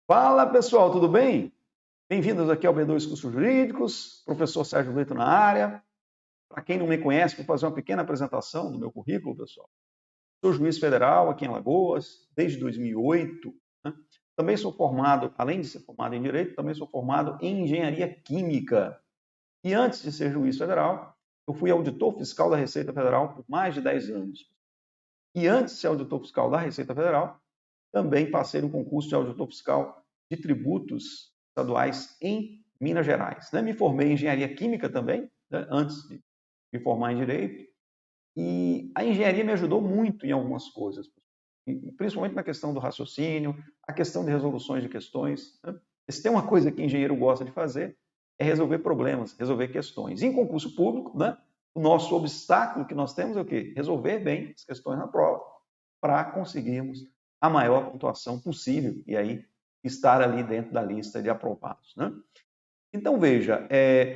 Fala pessoal, tudo bem? Bem-vindos aqui ao B2 Cursos Jurídicos, professor Sérgio Brito na área. Para quem não me conhece, vou fazer uma pequena apresentação do meu currículo, pessoal. Sou juiz federal aqui em Alagoas, desde 2008. Né? Também sou formado, além de ser formado em Direito, também sou formado em Engenharia Química. E antes de ser juiz federal, eu fui auditor fiscal da Receita Federal por mais de 10 anos. E antes de ser auditor fiscal da Receita Federal, também passei no concurso de auditor fiscal de tributos estaduais em Minas Gerais. Me formei em engenharia química também, antes de me formar em direito, e a engenharia me ajudou muito em algumas coisas, principalmente na questão do raciocínio, a questão de resoluções de questões. Se tem uma coisa que engenheiro gosta de fazer, é resolver problemas, resolver questões. Em concurso público, o nosso obstáculo que nós temos é o quê? Resolver bem as questões na prova, para conseguirmos a maior pontuação possível e aí estar ali dentro da lista de aprovados. Então, veja,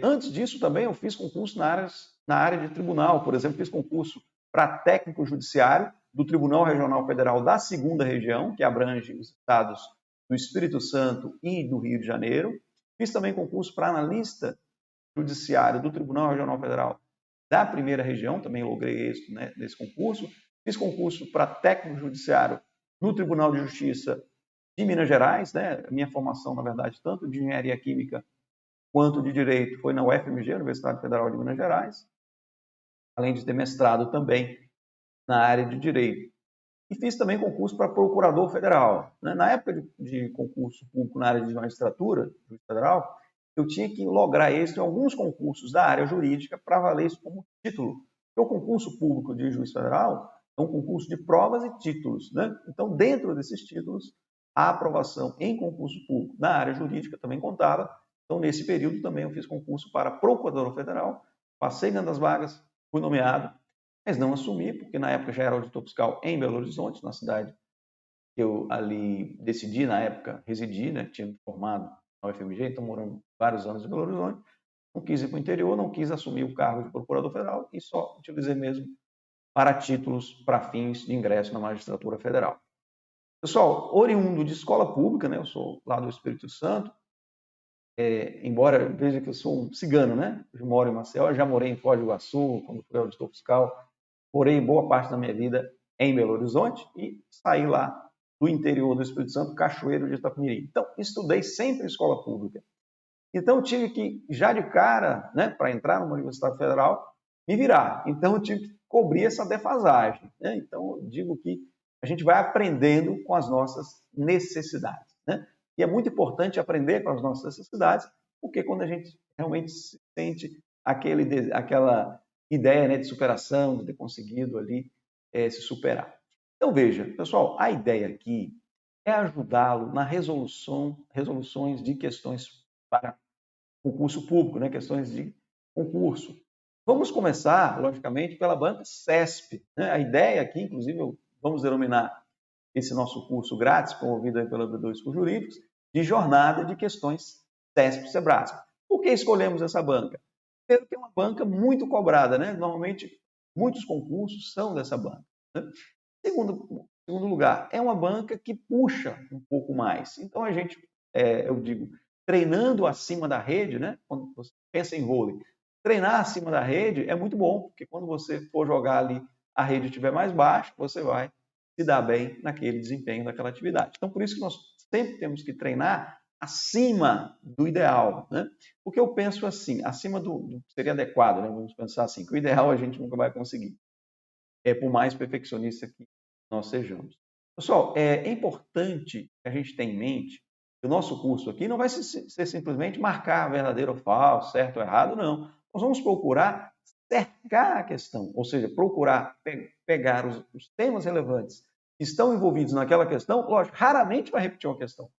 antes disso também eu fiz concurso na área de tribunal, por exemplo, fiz concurso para técnico judiciário do Tribunal Regional Federal da Segunda Região, que abrange os estados do Espírito Santo e do Rio de Janeiro. Fiz também concurso para analista judiciário do Tribunal Regional Federal da Primeira Região, também logrei êxito nesse concurso. Fiz concurso para técnico judiciário no Tribunal de Justiça de Minas Gerais, minha formação, na verdade, tanto de engenharia química quanto de direito foi na UFMG, Universidade Federal de Minas Gerais, além de ter mestrado também na área de direito. E fiz também concurso para procurador federal. Na época de concurso público na área de magistratura federal, eu tinha que lograr êxito em alguns concursos da área jurídica para valer isso como título. Porque o concurso público de juiz federal é um concurso de provas e títulos. Então, dentro desses títulos, a aprovação em concurso público na área jurídica também contava. Então, nesse período também eu fiz concurso para procurador federal, passei dentro das vagas, fui nomeado, mas não assumi, porque na época já era auditor fiscal em Belo Horizonte, na cidade que eu ali decidi, na época, residir, tinha me formado na UFMG, então morando vários anos em Belo Horizonte, não quis ir para o interior, não quis assumir o cargo de procurador federal e só utilizei mesmo para títulos para fins de ingresso na magistratura federal. Pessoal, oriundo de escola pública, eu sou lá do Espírito Santo, embora veja que eu sou um cigano, eu moro em Maceió, já morei em Foz do Iguaçu, quando fui auditor fiscal, morei boa parte da minha vida em Belo Horizonte e saí lá do interior do Espírito Santo, Cachoeiro de Itapemirim. Então, estudei sempre em escola pública. Então, tive que, já de cara, para entrar numa universidade federal, me virar. Então, eu tive que cobrir essa defasagem. Então, eu digo que a gente vai aprendendo com as nossas necessidades. E é muito importante aprender com as nossas necessidades, porque quando a gente realmente sente aquela ideia de superação, de ter conseguido ali se superar. Então, veja, pessoal, a ideia aqui é ajudá-lo na resoluções de questões para concurso público, questões de concurso. Vamos começar, logicamente, pela banca CESP. A ideia aqui, inclusive, vamos denominar esse nosso curso grátis, promovido pela B2 Cursos Jurídicos, de jornada de questões CESP-Sebrasp. Por que escolhemos essa banca? Primeiro, que é uma banca muito cobrada, Normalmente, muitos concursos são dessa banca. Segundo lugar, é uma banca que puxa um pouco mais. Então, a gente, eu digo, treinando acima da rede, quando você pensa em vôlei, treinar acima da rede é muito bom, porque quando você for jogar ali, a rede estiver mais baixa, você vai se dar bem naquele desempenho daquela atividade. Então, por isso que nós sempre temos que treinar acima do ideal, Porque eu penso assim, acima do seria adequado, Vamos pensar assim, que o ideal a gente nunca vai conseguir, por mais perfeccionista que nós sejamos. Pessoal, é importante que a gente tenha em mente que o nosso curso aqui não vai ser simplesmente marcar verdadeiro ou falso, certo ou errado, não. Nós vamos procurar cercar a questão, ou seja, procurar pegar os temas relevantes que estão envolvidos naquela questão. Lógico, raramente vai repetir uma questão,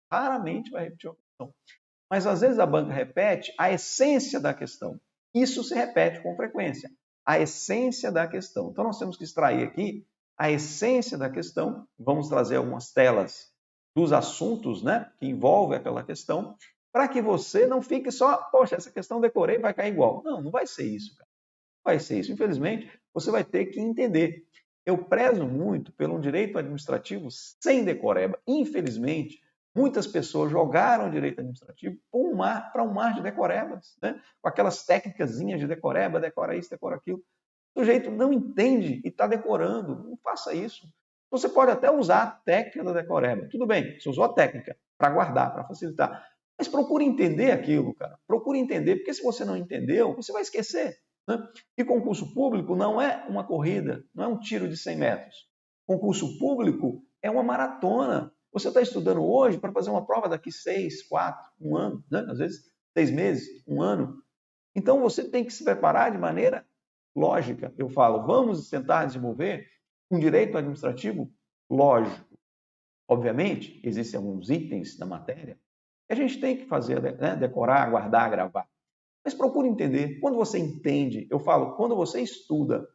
mas às vezes a banca repete a essência da questão. Isso se repete com frequência, a essência da questão. Então nós temos que extrair aqui a essência da questão, vamos trazer algumas telas dos assuntos, que envolvem aquela questão, para que você não fique só, poxa, essa questão decorei, vai cair igual. Não, não vai ser isso, cara. Não vai ser isso. Infelizmente, você vai ter que entender. Eu prezo muito pelo direito administrativo sem decoreba. Infelizmente, Muitas pessoas jogaram o direito administrativo para um mar de decorebas, né? Com aquelas técnicazinhas de decoreba, decora isso, decora aquilo. O sujeito não entende e está decorando. Não faça isso. Você pode até usar a técnica da decoreba. Tudo bem, você usou a técnica para guardar, para facilitar. Mas procure entender aquilo, cara. Procure entender, porque se você não entendeu, você vai esquecer. Né? E concurso público não é uma corrida, não é um tiro de 100 metros. Concurso público é uma maratona. Você está estudando hoje para fazer uma prova daqui 6, 4, 1 ano, né? Às vezes 6 meses, 1 ano. Então você tem que se preparar de maneira lógica. Eu falo, vamos tentar desenvolver um direito administrativo lógico. Obviamente, existem alguns itens da matéria que a gente tem que fazer, né? Decorar, guardar, gravar. Mas procure entender. Quando você entende, eu falo, quando você estuda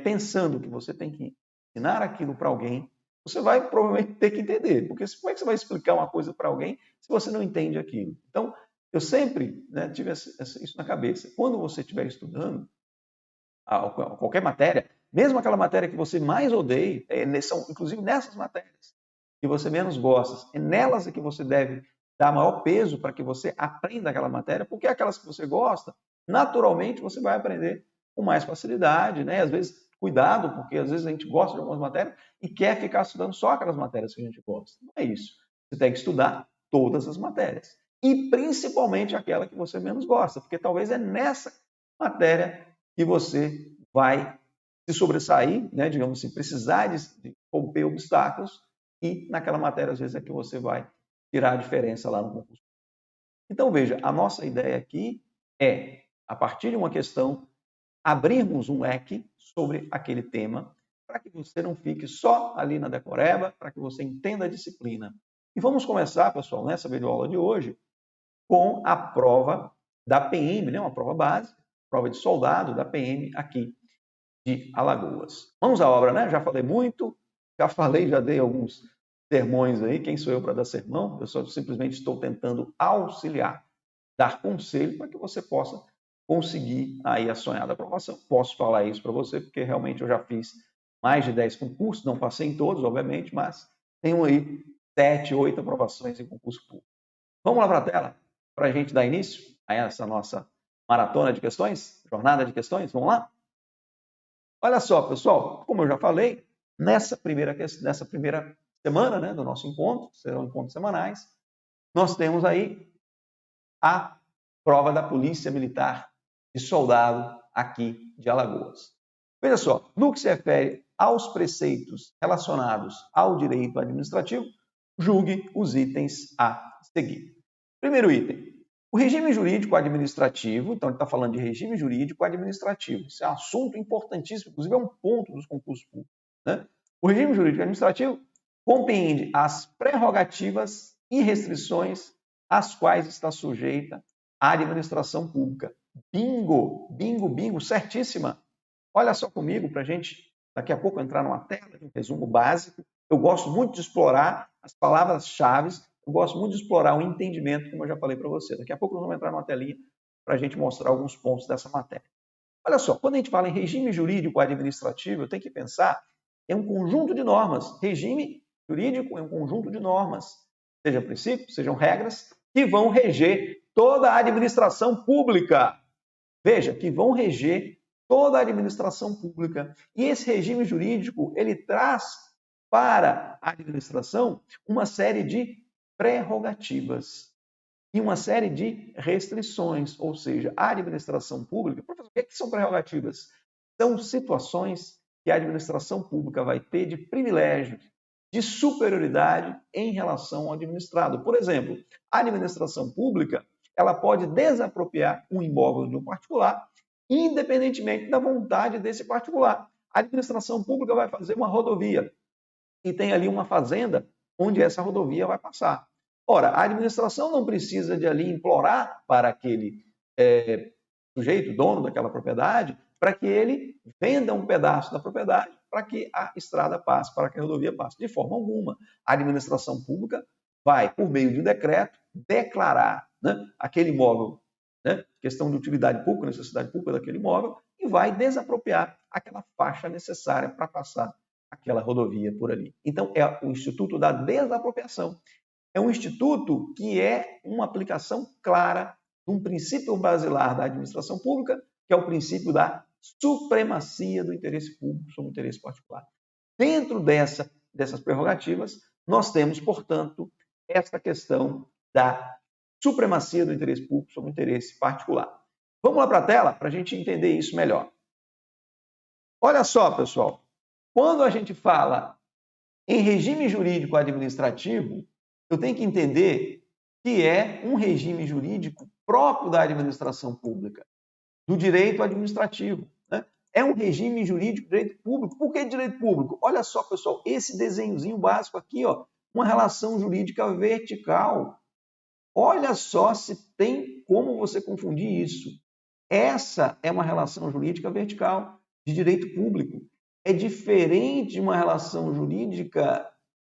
pensando que você tem que ensinar aquilo para alguém, você vai provavelmente ter que entender. Porque como é que você vai explicar uma coisa para alguém se você não entende aquilo? Então, eu sempre, né, tive isso na cabeça. Quando você estiver estudando qualquer matéria, mesmo aquela matéria que você mais odeia, são inclusive nessas matérias que você menos gosta, é nelas que você deve dar maior peso para que você aprenda aquela matéria, porque aquelas que você gosta, naturalmente você vai aprender com mais facilidade, né? Às vezes, cuidado, porque às vezes a gente gosta de algumas matérias e quer ficar estudando só aquelas matérias que a gente gosta. Não é isso. Você tem que estudar todas as matérias. E principalmente aquela que você menos gosta, porque talvez é nessa matéria que você vai se sobressair, né, digamos assim, precisar de romper obstáculos, e naquela matéria, às vezes, é que você vai tirar a diferença lá no concurso. Então, veja, a nossa ideia aqui é, a partir de uma questão, abrirmos um leque sobre aquele tema, para que você não fique só ali na decoreba, para que você entenda a disciplina. E vamos começar, pessoal, nessa videoaula de hoje, com a prova da PM, né, uma prova básica, prova de soldado da PM aqui de Alagoas. Vamos à obra, né? Já falei muito, já dei alguns sermões aí. Quem sou eu para dar sermão? Eu só simplesmente estou tentando auxiliar, dar conselho para que você possa conseguir aí a sonhada aprovação. Posso falar isso para você, porque realmente eu já fiz mais de 10 concursos, não passei em todos, obviamente, mas tenho aí 7, 8 aprovações em concurso público. Vamos lá para a tela, para a gente dar início a essa nossa maratona de questões, jornada de questões? Vamos lá? Olha só, pessoal, como eu já falei, nessa primeira semana, né, do nosso encontro, serão encontros semanais, nós temos aí a prova da Polícia Militar de Soldado aqui de Alagoas. Veja só, no que se refere aos preceitos relacionados ao direito administrativo, julgue os itens a seguir. Primeiro item, o regime jurídico administrativo, então ele está falando de regime jurídico administrativo, isso é um assunto importantíssimo, inclusive é um ponto dos concursos públicos, né? O regime jurídico administrativo compreende as prerrogativas e restrições às quais está sujeita a administração pública. Bingo, bingo, bingo, certíssima. Olha só comigo para a gente, daqui a pouco, entrar numa tela de um resumo básico. Eu gosto muito de explorar as palavras-chave, eu gosto muito de explorar o entendimento, como eu já falei para você. Daqui a pouco nós vamos entrar numa telinha para a gente mostrar alguns pontos dessa matéria. Olha só, quando a gente fala em regime jurídico administrativo, eu tenho que pensar em um conjunto de normas. Regime jurídico é um conjunto de normas, sejam princípios, sejam regras, que vão reger toda a administração pública. Veja, que vão reger toda a administração pública. E esse regime jurídico, ele traz para a administração uma série de prerrogativas e uma série de restrições, ou seja, a administração pública, professor, o que são prerrogativas? São situações que a administração pública vai ter de privilégio, de superioridade em relação ao administrado. Por exemplo, a administração pública, ela pode desapropriar um imóvel de um particular, independentemente da vontade desse particular. A administração pública vai fazer uma rodovia e tem ali uma fazenda onde essa rodovia vai passar. Ora, a administração não precisa de ali implorar para aquele sujeito, dono daquela propriedade, para que ele venda um pedaço da propriedade para que a estrada passe, para que a rodovia passe. De forma alguma. A administração pública vai, por meio de um decreto, declarar, né, aquele imóvel, né, questão de utilidade pública, necessidade pública daquele imóvel, e vai desapropriar aquela faixa necessária para passar aquela rodovia por ali. Então, é o Instituto da Desapropriação. é um instituto que é uma aplicação clara de um princípio basilar da administração pública, que é o princípio da supremacia do interesse público sobre o interesse particular. Dentro dessas prerrogativas, nós temos, portanto, esta questão da supremacia do interesse público sobre o interesse particular. Vamos lá para a tela para a gente entender isso melhor. Olha só, pessoal, quando a gente fala em regime jurídico administrativo, eu tenho que entender que é um regime jurídico próprio da administração pública, do direito administrativo. Né? É um regime jurídico de direito público. Por que direito público? Olha só, pessoal, esse desenhozinho básico aqui, ó, uma relação jurídica vertical. Olha só se tem como você confundir isso. Essa é uma relação jurídica vertical de direito público. É diferente de uma relação jurídica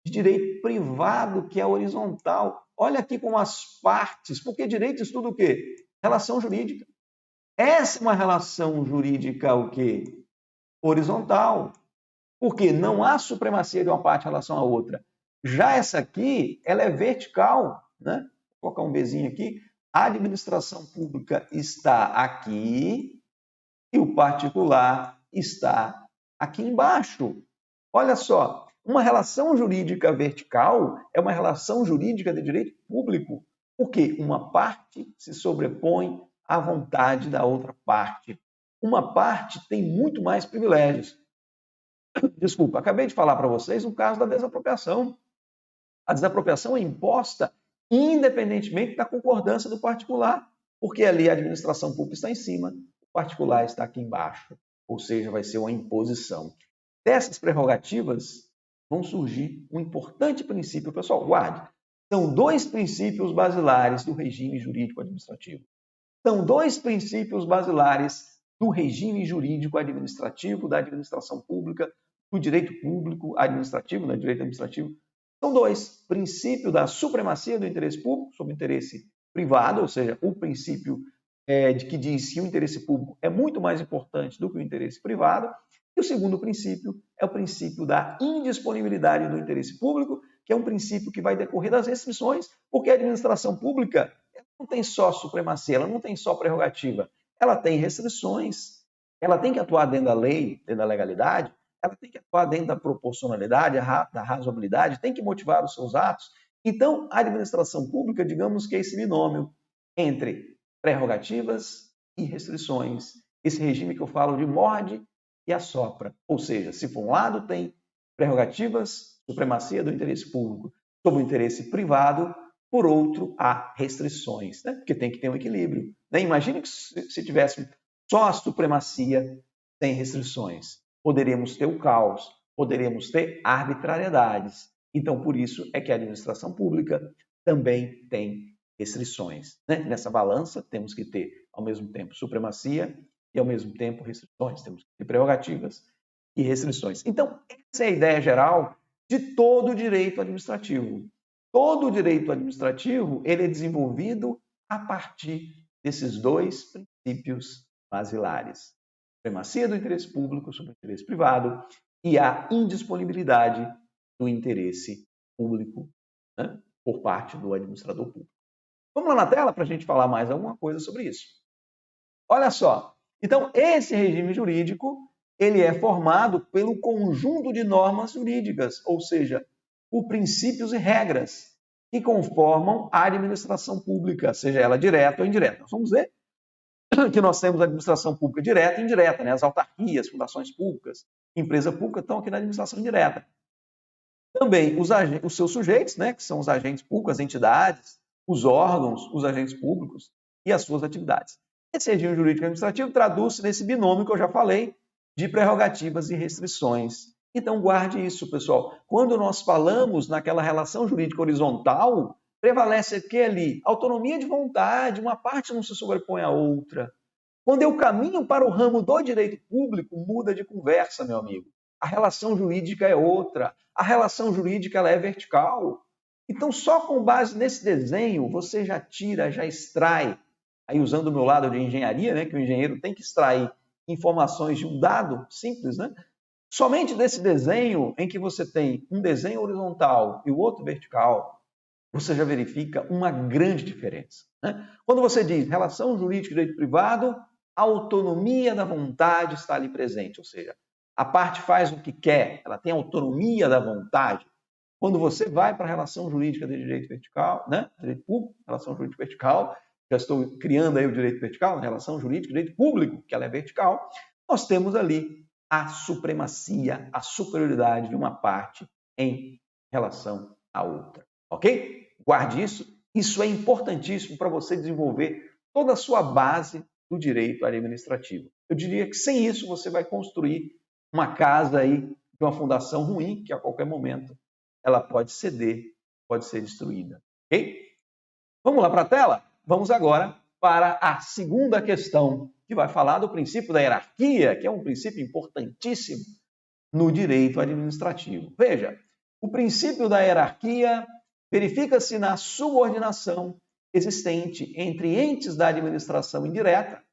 de direito privado, que é horizontal. Olha aqui como as partes, porque direito estuda o quê? Relação jurídica. Essa é uma relação jurídica o quê? Horizontal. Porque não há supremacia de uma parte em relação à outra. Já essa aqui, ela é vertical, né? Vou colocar um Bzinho aqui. A administração pública está aqui e o particular está aqui embaixo. Olha só, uma relação jurídica vertical é uma relação jurídica de direito público, porque uma parte se sobrepõe à vontade da outra parte. Uma parte tem muito mais privilégios. Desculpa, acabei de falar para vocês o caso da desapropriação. A desapropriação é imposta independentemente da concordância do particular, porque ali a administração pública está em cima, o particular está aqui embaixo, ou seja, vai ser uma imposição. Dessas prerrogativas vão surgir um importante princípio, pessoal, guarde. São dois princípios basilares do regime jurídico administrativo. São dois princípios basilares do regime jurídico administrativo, da administração pública, do direito público administrativo, do direito administrativo. São dois: princípio da supremacia do interesse público sobre o interesse privado, ou seja, o princípio de que diz que o interesse público é muito mais importante do que o interesse privado. E o segundo princípio é o princípio da indisponibilidade do interesse público, que é um princípio que vai decorrer das restrições, porque a administração pública não tem só supremacia, ela não tem só prerrogativa, ela tem restrições, ela tem que atuar dentro da lei, dentro da legalidade, ela tem que atuar dentro da proporcionalidade, da razoabilidade, tem que motivar os seus atos. Então, a administração pública, digamos que é esse binômio entre prerrogativas e restrições. Esse regime que eu falo de morde e assopra. Ou seja, se por um lado tem prerrogativas, supremacia do interesse público sobre o interesse privado, por outro, há restrições, né? Porque tem que ter um equilíbrio. Né? Imagine que se tivesse só a supremacia sem restrições. Poderíamos ter o caos, poderíamos ter arbitrariedades. Então, por isso é que a administração pública também tem restrições. Né? Nessa balança, temos que ter, ao mesmo tempo, supremacia e, ao mesmo tempo, restrições. Temos que ter prerrogativas e restrições. Então, essa é a ideia geral de todo o direito administrativo. Todo o direito administrativo ele é desenvolvido a partir desses dois princípios basilares: supremacia do interesse público sobre o interesse privado e a indisponibilidade do interesse público, né, por parte do administrador público. Vamos lá na tela para a gente falar mais alguma coisa sobre isso. Olha só, então esse regime jurídico ele é formado pelo conjunto de normas jurídicas, ou seja, por princípios e regras que conformam a administração pública, seja ela direta ou indireta. Nós vamos ver que nós temos a administração pública direta e indireta, né? As autarquias, fundações públicas, empresa pública estão aqui na administração indireta. Também os seus sujeitos, né? Que são os agentes públicos, as entidades, os órgãos, os agentes públicos e as suas atividades. Esse regime jurídico administrativo traduz-se nesse binômio que eu já falei de prerrogativas e restrições. Então, guarde isso, pessoal. Quando nós falamos naquela relação jurídica horizontal, prevalece aqui ali autonomia de vontade, uma parte não se sobrepõe à outra. Quando eu caminho para o ramo do direito público, muda de conversa, meu amigo. A relação jurídica é outra. A relação jurídica ela é vertical. Então, só com base nesse desenho, você já tira, já extrai, aí usando o meu lado de engenharia, né, que o engenheiro tem que extrair informações de um dado simples, né? Somente desse desenho, em que você tem um desenho horizontal e o outro vertical, você já verifica uma grande diferença, né? Quando você diz relação jurídica e direito privado, a autonomia da vontade está ali presente, ou seja, a parte faz o que quer, ela tem autonomia da vontade. Quando você vai para a relação jurídica de direito vertical, né? Direito público, relação jurídica vertical, já estou criando aí o direito vertical, relação jurídica, direito público, que ela é vertical, nós temos ali a supremacia, a superioridade de uma parte em relação à outra, ok? Guarde isso, isso é importantíssimo para você desenvolver toda a sua base do direito administrativo. Eu diria que sem isso você vai construir uma casa aí de uma fundação ruim, que a qualquer momento ela pode ceder, pode ser destruída, ok? Vamos lá para a tela? Vamos agora para a segunda questão, que vai falar do princípio da hierarquia, que é um princípio importantíssimo no direito administrativo. Veja, o princípio da hierarquia verifica-se na subordinação existente entre entes da administração indireta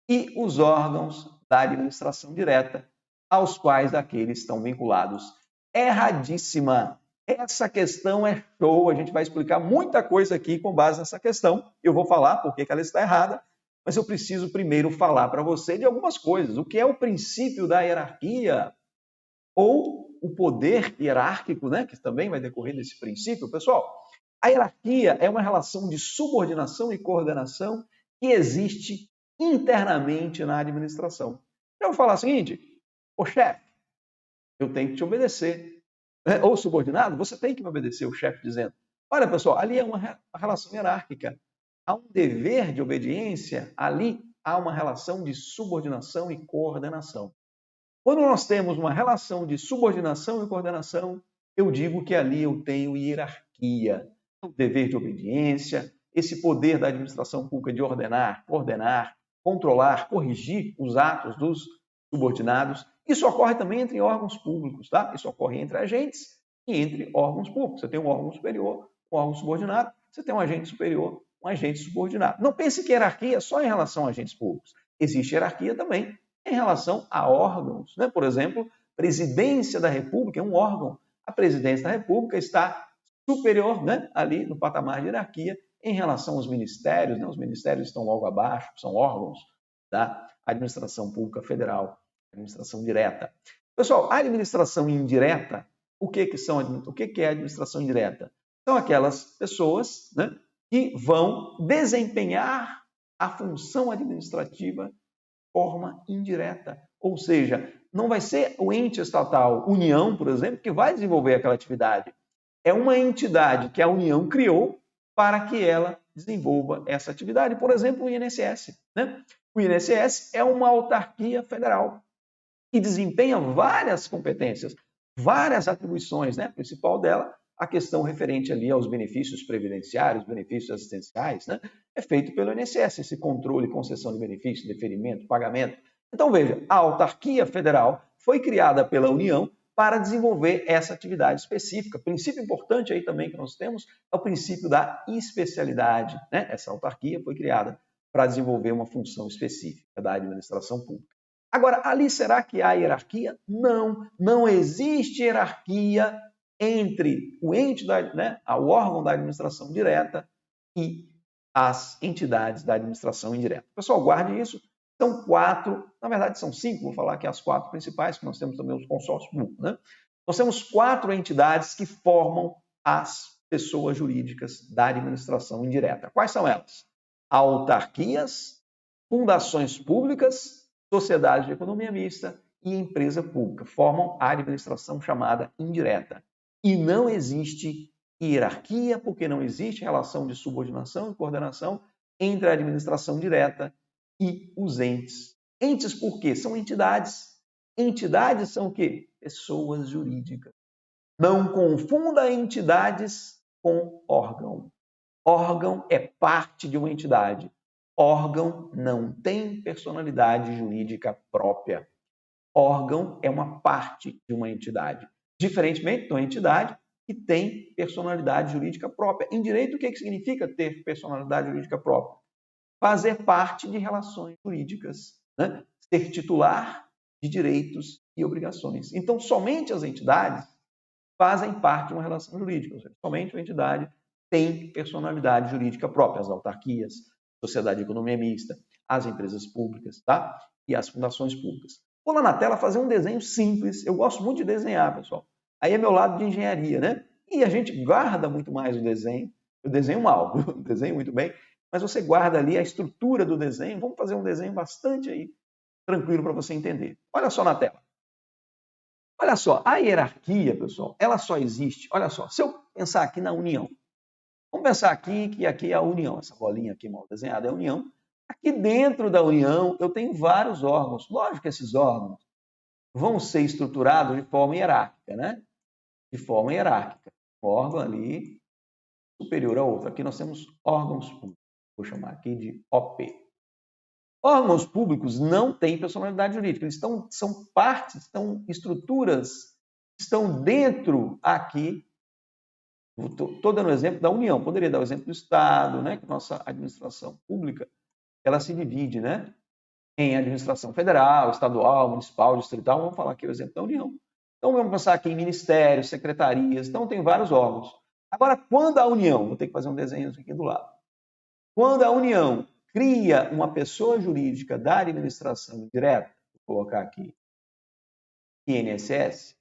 e os órgãos da administração direta, aos quais daqueles estão vinculados. Erradíssima! Essa questão é show, a gente vai explicar muita coisa aqui com base nessa questão. Eu vou falar por que ela está errada, mas eu preciso primeiro falar para você de algumas coisas. O que é o princípio da hierarquia? Ou o poder hierárquico, né, que também vai decorrer desse princípio. Pessoal, a hierarquia é uma relação de subordinação e coordenação que existe internamente na administração. Eu vou falar o seguinte, ô chefe, eu tenho que te obedecer. Ou subordinado, você tem que me obedecer, o chefe dizendo. Olha, pessoal, ali é uma relação hierárquica. Há um dever de obediência, ali há uma relação de subordinação e coordenação. Quando nós temos uma relação de subordinação e coordenação, eu digo que ali eu tenho hierarquia. O dever de obediência, esse poder da administração pública de ordenar, coordenar, controlar, corrigir os atos dos subordinados. Isso ocorre também entre órgãos públicos, tá? Isso ocorre entre agentes e entre órgãos públicos. Você tem um órgão superior, um órgão subordinado, você tem um agente superior, um agente subordinado. Não pense que hierarquia é só em relação a agentes públicos. Existe hierarquia também em relação a órgãos, né? Por exemplo, presidência da República é um órgão. A presidência da República está superior, né, ali no patamar de hierarquia em relação aos ministérios, né? Os ministérios estão logo abaixo, são órgãos da administração pública federal, administração direta. Pessoal, a administração indireta, o que é a administração indireta? São aquelas pessoas, né, que vão desempenhar a função administrativa de forma indireta. Ou seja, não vai ser o ente estatal União, por exemplo, que vai desenvolver aquela atividade. É uma entidade que a União criou para que ela desenvolva essa atividade. Por exemplo, o INSS, né? O INSS é uma autarquia federal que desempenha várias competências, várias atribuições, né? A principal dela, a questão referente ali aos benefícios previdenciários, benefícios assistenciais, né? É feito pelo INSS, esse controle, concessão de benefícios, deferimento, pagamento. Então, veja, a autarquia federal foi criada pela União para desenvolver essa atividade específica. Princípio importante aí também que nós temos é o princípio da especialidade, né? Essa autarquia foi criada para desenvolver uma função específica da administração pública. Agora, ali será que há hierarquia? Não, não existe hierarquia entre o ente, né, o órgão da administração direta e as entidades da administração indireta. Pessoal, guarde isso. São 4, na verdade são 5, vou falar aqui as 4 principais, que nós temos também os consórcios públicos, né? Nós temos 4 entidades que formam as pessoas jurídicas da administração indireta. Quais são elas? Autarquias, fundações públicas, sociedade de economia mista e empresa pública. Formam a administração chamada indireta. E não existe hierarquia, porque não existe relação de subordinação e coordenação entre a administração direta e os entes. Entes por quê? São entidades. Entidades são o quê? Pessoas jurídicas. Não confunda entidades com órgão. Órgão é parte de uma entidade. Órgão não tem personalidade jurídica própria. Órgão é uma parte de uma entidade. Diferentemente de uma entidade que tem personalidade jurídica própria. Em direito, o que significa ter personalidade jurídica própria? Fazer parte de relações jurídicas, né? Ser titular de direitos e obrigações. Então, somente as entidades fazem parte de uma relação jurídica, ou seja, somente uma entidade têm personalidade jurídica própria, as autarquias, sociedade de economia mista, as empresas públicas, tá? E as fundações públicas. Vou lá na tela fazer um desenho simples. Eu gosto muito de desenhar, pessoal. Aí é meu lado de engenharia, né? E a gente guarda muito mais o desenho. Eu desenho mal, eu desenho muito bem, mas você guarda ali a estrutura do desenho. Vamos fazer um desenho bastante aí tranquilo para você entender. Olha só na tela. Olha só, a hierarquia, pessoal, ela só existe. Olha só, se eu pensar aqui na união, vamos pensar aqui que aqui é a união, essa bolinha aqui mal desenhada é a união. Aqui dentro da união eu tenho vários órgãos. Lógico que esses órgãos vão ser estruturados de forma hierárquica, né? De forma hierárquica. Um órgão ali superior ao outro. Aqui nós temos órgãos públicos. Vou chamar aqui de OP. Órgãos públicos não têm personalidade jurídica. Eles são partes, são estruturas, estão dentro aqui. Estou dando o exemplo da União. Poderia dar o exemplo do Estado, né? Que nossa administração pública ela se divide, né? Em administração federal, estadual, municipal, distrital. Vamos falar aqui o exemplo da União. Então, vamos pensar aqui em ministérios, secretarias. Então, tem vários órgãos. Agora, quando a União, vou ter que fazer um desenho aqui do lado. Quando a União cria uma pessoa jurídica da administração direta, vou colocar aqui INSS,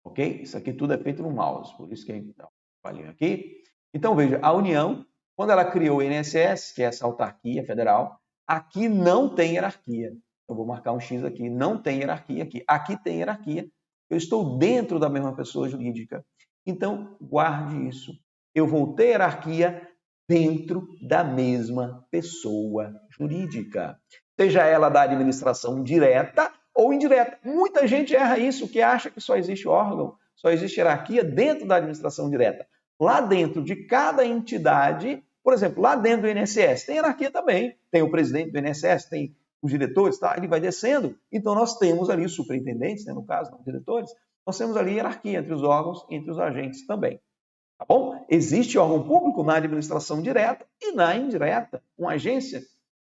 ok? Isso aqui tudo é feito no mouse, por isso que a gente dá um palhinho aqui. Então, veja, a União, quando ela criou o INSS, que é essa autarquia federal, aqui não tem hierarquia. Eu vou marcar um X aqui, não tem hierarquia aqui. Aqui tem hierarquia. Eu estou dentro da mesma pessoa jurídica. Então, guarde isso. Eu vou ter hierarquia dentro da mesma pessoa jurídica. Seja ela da administração direta ou indireta. Muita gente erra isso, que acha que só existe órgão, só existe hierarquia dentro da administração direta. Lá dentro de cada entidade, por exemplo, lá dentro do INSS, tem hierarquia também. Tem o presidente do INSS, tem os diretores, tá? Ele vai descendo. Então, nós temos ali os superintendentes, né, no caso, não diretores. Nós temos ali hierarquia entre os órgãos, entre os agentes também. Tá bom? Existe órgão público na administração direta e na indireta. Uma agência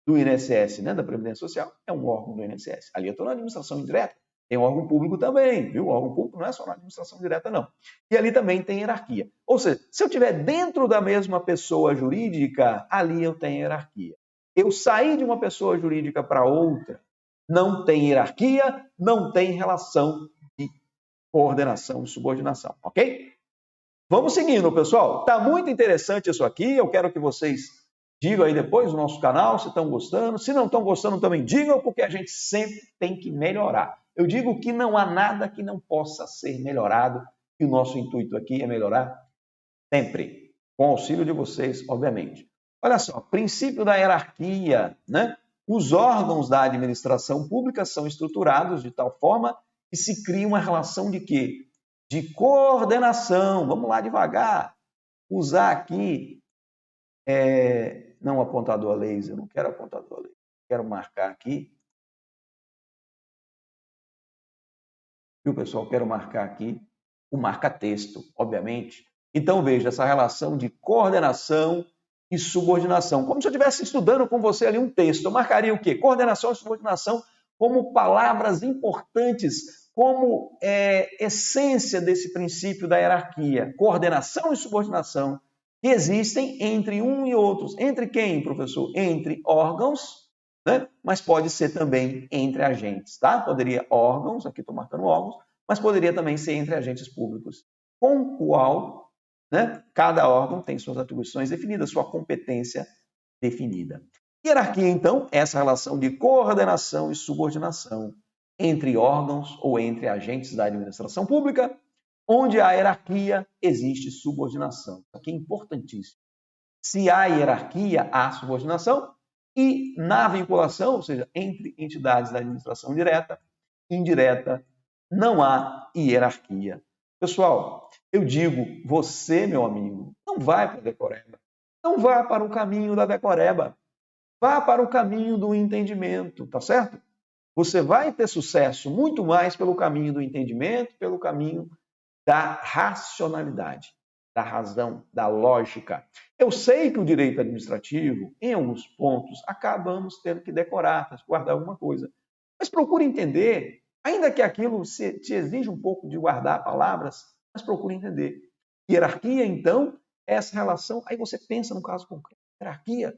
do INSS, né, da Previdência Social, é um órgão do INSS. Ali eu estou na administração indireta. Tem órgão público também, viu? O órgão público não é só na administração direta, não. E ali também tem hierarquia. Ou seja, se eu estiver dentro da mesma pessoa jurídica, ali eu tenho hierarquia. Eu sair de uma pessoa jurídica para outra, não tem hierarquia, não tem relação de coordenação e subordinação, ok? Vamos seguindo, pessoal. Está muito interessante isso aqui. Eu quero que vocês digam aí depois no nosso canal se estão gostando. Se não estão gostando, também digam, porque a gente sempre tem que melhorar. Eu digo que não há nada que não possa ser melhorado, e o nosso intuito aqui é melhorar sempre, com o auxílio de vocês, obviamente. Olha só, princípio da hierarquia, né? Os órgãos da administração pública são estruturados de tal forma que se cria uma relação de quê? De coordenação. Vamos lá devagar. Usar aqui, não apontador a laser, não quero apontador a laser. Quero marcar aqui. Viu, pessoal? Quero marcar aqui o marca-texto, obviamente. Então, veja essa relação de coordenação e subordinação. Como se eu estivesse estudando com você ali um texto. Eu marcaria o quê? Coordenação e subordinação como palavras importantes, como essência desse princípio da hierarquia. Coordenação e subordinação que existem entre um e outros. Entre quem, professor? Entre órgãos, né? Mas pode ser também entre agentes, tá? Poderia órgãos, aqui estou marcando órgãos, mas poderia também ser entre agentes públicos, com o qual, né, cada órgão tem suas atribuições definidas, sua competência definida. Hierarquia, então, é essa relação de coordenação e subordinação entre órgãos ou entre agentes da administração pública, onde há hierarquia, existe subordinação. Isso aqui é importantíssimo. Se há hierarquia, há subordinação, e na vinculação, ou seja, entre entidades da administração direta e indireta, não há hierarquia. Pessoal, eu digo, você, meu amigo, não vai para a decoreba. Não vá para o caminho da decoreba. Vá para o caminho do entendimento, tá certo? Você vai ter sucesso muito mais pelo caminho do entendimento, pelo caminho da racionalidade, da razão, da lógica. Eu sei que o direito administrativo, em alguns pontos, acabamos tendo que decorar, guardar alguma coisa. Mas procure entender, ainda que aquilo te exija um pouco de guardar palavras, mas procure entender. Hierarquia, então, essa relação. Aí você pensa no caso concreto, hierarquia.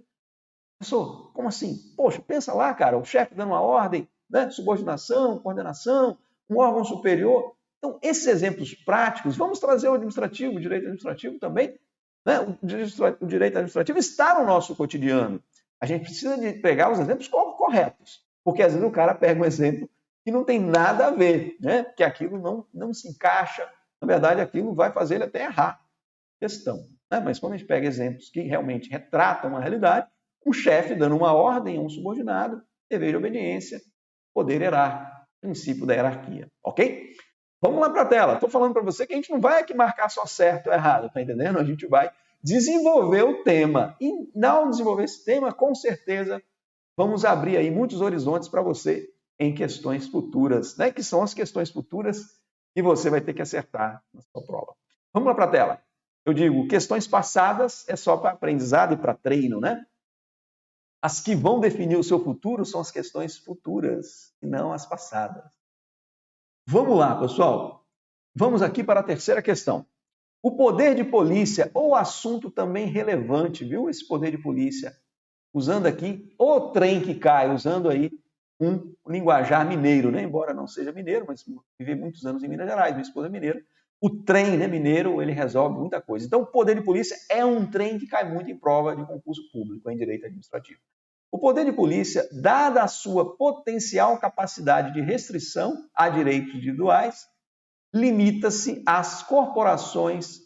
Professor, como assim? Poxa, pensa lá, cara, o chefe dando uma ordem, né? Subordinação, coordenação, um órgão superior. Então, esses exemplos práticos, vamos trazer o administrativo, o direito administrativo também. Né? O direito administrativo está no nosso cotidiano. A gente precisa de pegar os exemplos corretos, porque às vezes o cara pega um exemplo que não tem nada a ver, né? Que aquilo não se encaixa. Na verdade, aquilo vai fazer ele até errar a questão. Né? Mas quando a gente pega exemplos que realmente retratam uma realidade, um chefe dando uma ordem a um subordinado, dever de obediência, poder hierárquico, princípio da hierarquia, ok? Vamos lá para a tela. Estou falando para você que a gente não vai aqui marcar só certo ou errado, tá entendendo? A gente vai desenvolver o tema. E ao desenvolver esse tema, com certeza, vamos abrir aí muitos horizontes para você em questões futuras, né? Que são as questões futuras que você vai ter que acertar na sua prova. Vamos lá para a tela. Eu digo, questões passadas é só para aprendizado e para treino, né? As que vão definir o seu futuro são as questões futuras e não as passadas. Vamos lá, pessoal. Vamos aqui para a terceira questão. O poder de polícia, ou assunto também relevante, viu? Esse poder de polícia. Usando aqui o trem que cai, usando aí um linguajar mineiro, né? Embora não seja mineiro, mas vivi muitos anos em Minas Gerais, minha esposa é mineira. O trem, né, mineiro, ele resolve muita coisa. Então, o poder de polícia é um trem que cai muito em prova de concurso público, em direito administrativo. O poder de polícia, dada a sua potencial capacidade de restrição a direitos individuais, limita-se às corporações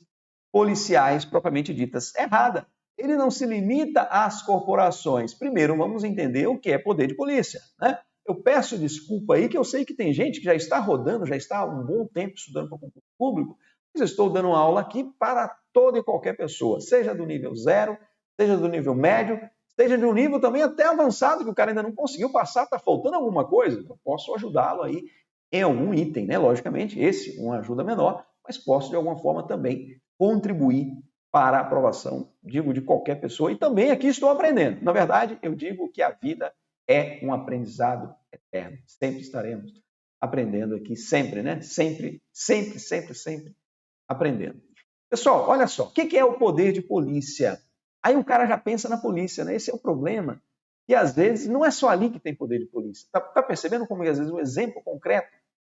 policiais propriamente ditas. Errada. Ele não se limita às corporações. Primeiro, vamos entender o que é poder de polícia, né? Eu peço desculpa aí, que eu sei que tem gente que já está rodando, já está há um bom tempo estudando para o concurso público, mas eu estou dando uma aula aqui para toda e qualquer pessoa, seja do nível 0, seja do nível médio, seja de um nível também até avançado, que o cara ainda não conseguiu passar, está faltando alguma coisa, eu posso ajudá-lo aí em algum item, né? Logicamente, esse uma ajuda menor, mas posso de alguma forma também contribuir para a aprovação, digo, de qualquer pessoa, e também aqui estou aprendendo. Na verdade, eu digo que a vida é um aprendizado eterno. Sempre estaremos aprendendo aqui, sempre, né? Sempre, sempre, sempre, sempre aprendendo. Pessoal, olha só, o que é o poder de polícia? Aí o cara já pensa na polícia, né? Esse é o problema. E às vezes não é só ali que tem poder de polícia. Tá percebendo como às vezes um exemplo concreto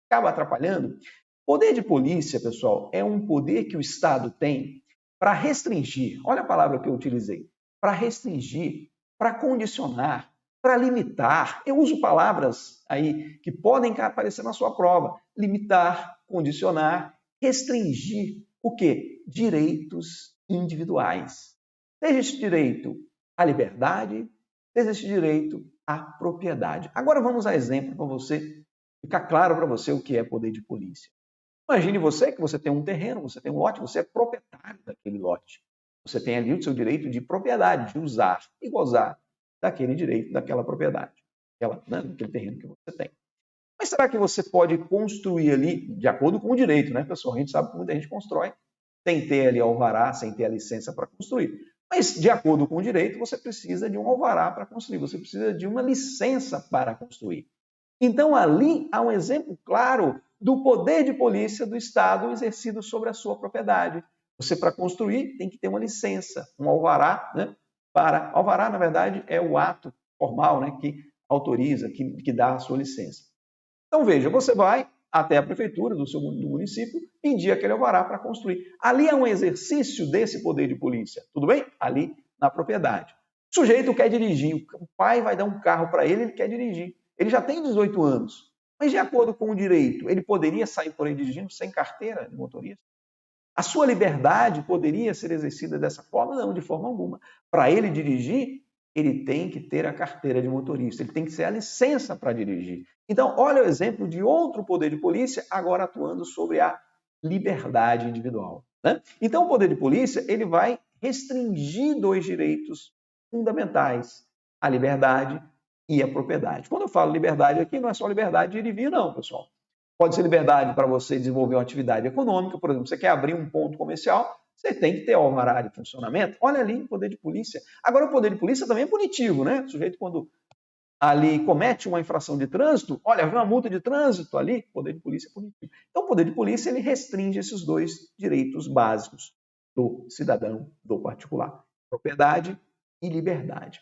acaba atrapalhando? Poder de polícia, pessoal, é um poder que o Estado tem para restringir, olha a palavra que eu utilizei, para restringir, para condicionar, para limitar. Eu uso palavras aí que podem aparecer na sua prova. Limitar, condicionar, restringir o quê? Direitos individuais. Seja esse direito à liberdade, seja esse direito à propriedade. Agora vamos a exemplo para você ficar claro para você o que é poder de polícia. Imagine você que você tem um terreno, você tem um lote, você é proprietário daquele lote. Você tem ali o seu direito de propriedade, de usar e gozar daquele direito, daquela propriedade, daquele terreno que você tem. Mas será que você pode construir ali, de acordo com o direito, né, pessoal? A gente sabe que muita gente constrói sem ter ali alvará, sem ter a licença para construir. Mas, de acordo com o direito, você precisa de um alvará para construir, você precisa de uma licença para construir. Então, ali há um exemplo claro do poder de polícia do Estado exercido sobre a sua propriedade. Você, para construir, tem que ter uma licença, um alvará, né? Alvará, na verdade, é o ato formal, né, que autoriza, que dá a sua licença. Então, veja, você vai até a prefeitura do município, pedir aquele alvará para construir. Ali é um exercício desse poder de polícia, tudo bem? Ali na propriedade. O sujeito quer dirigir, o pai vai dar um carro para ele quer dirigir. Ele já tem 18 anos, mas de acordo com o direito, ele poderia sair por aí dirigindo sem carteira de motorista? A sua liberdade poderia ser exercida dessa forma? Não, de forma alguma. Para ele dirigir, ele tem que ter a carteira de motorista, ele tem que ter a licença para dirigir. Então, olha o exemplo de outro poder de polícia agora atuando sobre a liberdade individual, né? Então, o poder de polícia ele vai restringir dois direitos fundamentais, a liberdade e a propriedade. Quando eu falo liberdade aqui, não é só liberdade de ir e vir, não, pessoal. Pode ser liberdade para você desenvolver uma atividade econômica, por exemplo, você quer abrir um ponto comercial, você tem que ter alvará de funcionamento. Olha ali o poder de polícia. Agora, o poder de polícia também é punitivo, né? O sujeito, quando ali comete uma infração de trânsito, olha, vem uma multa de trânsito ali, o poder de polícia é punitivo. Então, o poder de polícia ele restringe esses dois direitos básicos. do cidadão, do particular. Propriedade e liberdade.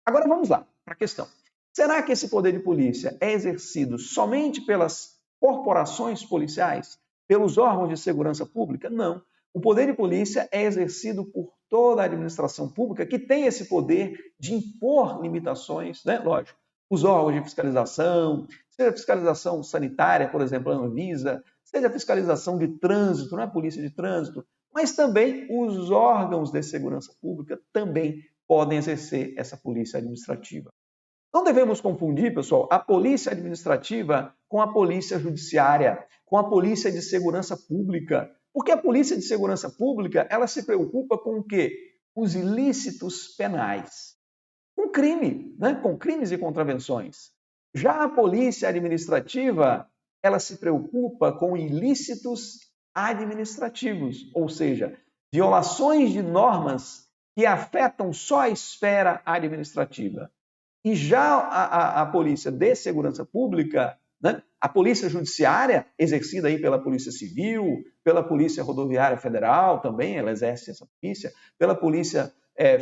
Agora vamos lá para a questão. Será que esse poder de polícia é exercido somente pelas corporações policiais, pelos órgãos de segurança pública? Não. O poder de polícia é exercido por toda a administração pública que tem esse poder de impor limitações, né? Lógico, os órgãos de fiscalização, seja fiscalização sanitária, por exemplo, a Anvisa, seja fiscalização de trânsito, não é polícia de trânsito, mas também os órgãos de segurança pública também podem exercer essa polícia administrativa. Não devemos confundir, pessoal, a polícia administrativa com a polícia judiciária, com a polícia de segurança pública. Porque a polícia de segurança pública, ela se preocupa com o quê? Os ilícitos penais. Com crime, né? Com crimes e contravenções. Já a polícia administrativa, ela se preocupa com ilícitos administrativos, ou seja, violações de normas que afetam só a esfera administrativa. E já a polícia de segurança pública, né, a polícia judiciária, exercida aí pela Polícia Civil, pela Polícia Rodoviária Federal também, ela exerce essa polícia, pela Polícia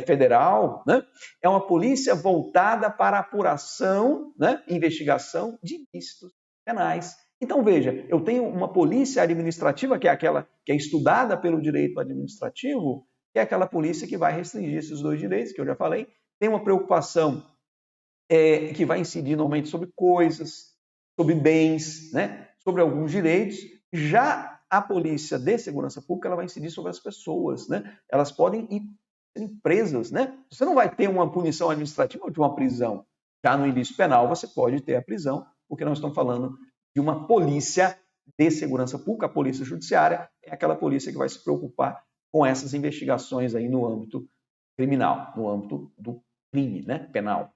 Federal, né, é uma polícia voltada para a apuração, né, investigação de ilícitos penais. Então, veja, eu tenho uma polícia administrativa, que é aquela que é estudada pelo direito administrativo, que é aquela polícia que vai restringir esses dois direitos, que eu já falei, tem uma preocupação que vai incidir normalmente sobre coisas, sobre bens, né? Sobre alguns direitos. Já a polícia de segurança pública, ela vai incidir sobre as pessoas, né? Elas podem ir presas, né? Você não vai ter uma punição administrativa ou de uma prisão. Já no ilícito penal, você pode ter a prisão, porque nós estamos falando de uma polícia de segurança pública. A polícia judiciária é aquela polícia que vai se preocupar com essas investigações aí no âmbito criminal, no âmbito do crime, né? Penal.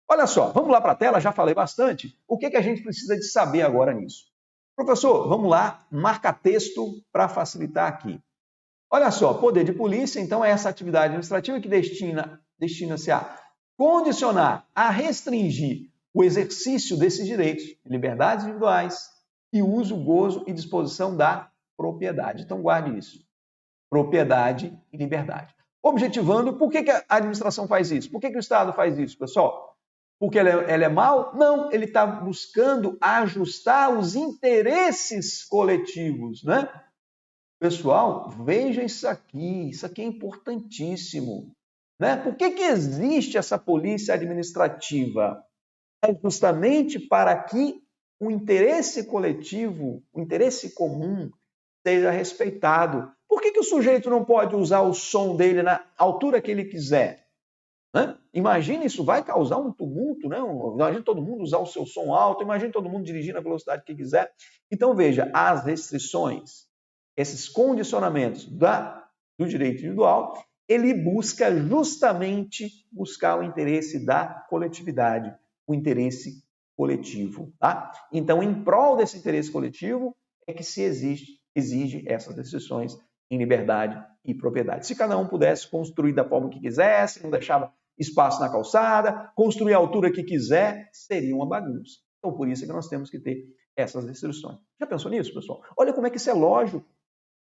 Olha só, vamos lá para a tela, já falei bastante. O que a gente precisa de saber agora nisso? Professor, vamos lá, marca texto para facilitar aqui. Olha só, poder de polícia, então, é essa atividade administrativa que destina-se a condicionar, a restringir o exercício desses direitos, liberdades individuais e uso, gozo e disposição da propriedade. Então, guarde isso. Propriedade e liberdade. Objetivando, por que a administração faz isso? Por que o Estado faz isso, pessoal? Porque ele é mau? Não, ele está buscando ajustar os interesses coletivos, né? Pessoal, veja isso aqui é importantíssimo, né? Por que existe essa polícia administrativa? É justamente para que o interesse coletivo, o interesse comum, seja respeitado. Por que o sujeito não pode usar o som dele na altura que ele quiser? Né? Imagina, isso vai causar um tumulto, né? Imagina todo mundo usar o seu som alto, imagina todo mundo dirigir na velocidade que quiser. Então, veja, as restrições, esses condicionamentos do direito individual, ele busca justamente buscar o interesse da coletividade, o interesse coletivo. Tá? Então, em prol desse interesse coletivo, é que se exige essas restrições em liberdade e propriedade. Se cada um pudesse construir da forma que quisesse, não deixava espaço na calçada, construir a altura que quiser, seria uma bagunça. Então, por isso é que nós temos que ter essas restrições. Já pensou nisso, pessoal? Olha como é que isso é lógico.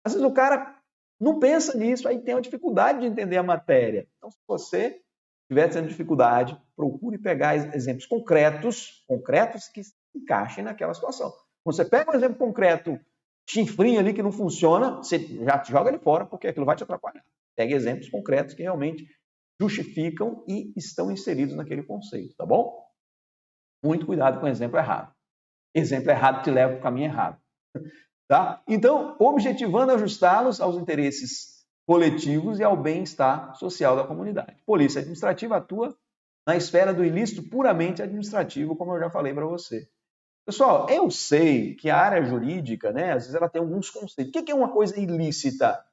Às vezes o cara não pensa nisso, aí tem uma dificuldade de entender a matéria. Então, se você estiver tendo dificuldade, procure pegar exemplos concretos que se encaixem naquela situação. Quando você pega um exemplo concreto, chifrinho ali que não funciona, você já joga ele fora, porque aquilo vai te atrapalhar. Pegue exemplos concretos que realmente justificam e estão inseridos naquele conceito, tá bom? Muito cuidado com o exemplo errado. Exemplo errado te leva para o caminho errado. Tá? Então, objetivando ajustá-los aos interesses coletivos e ao bem-estar social da comunidade. Polícia administrativa atua na esfera do ilícito puramente administrativo, como eu já falei para você. Pessoal, eu sei que a área jurídica, né, às vezes ela tem alguns conceitos. O que é uma coisa ilícita?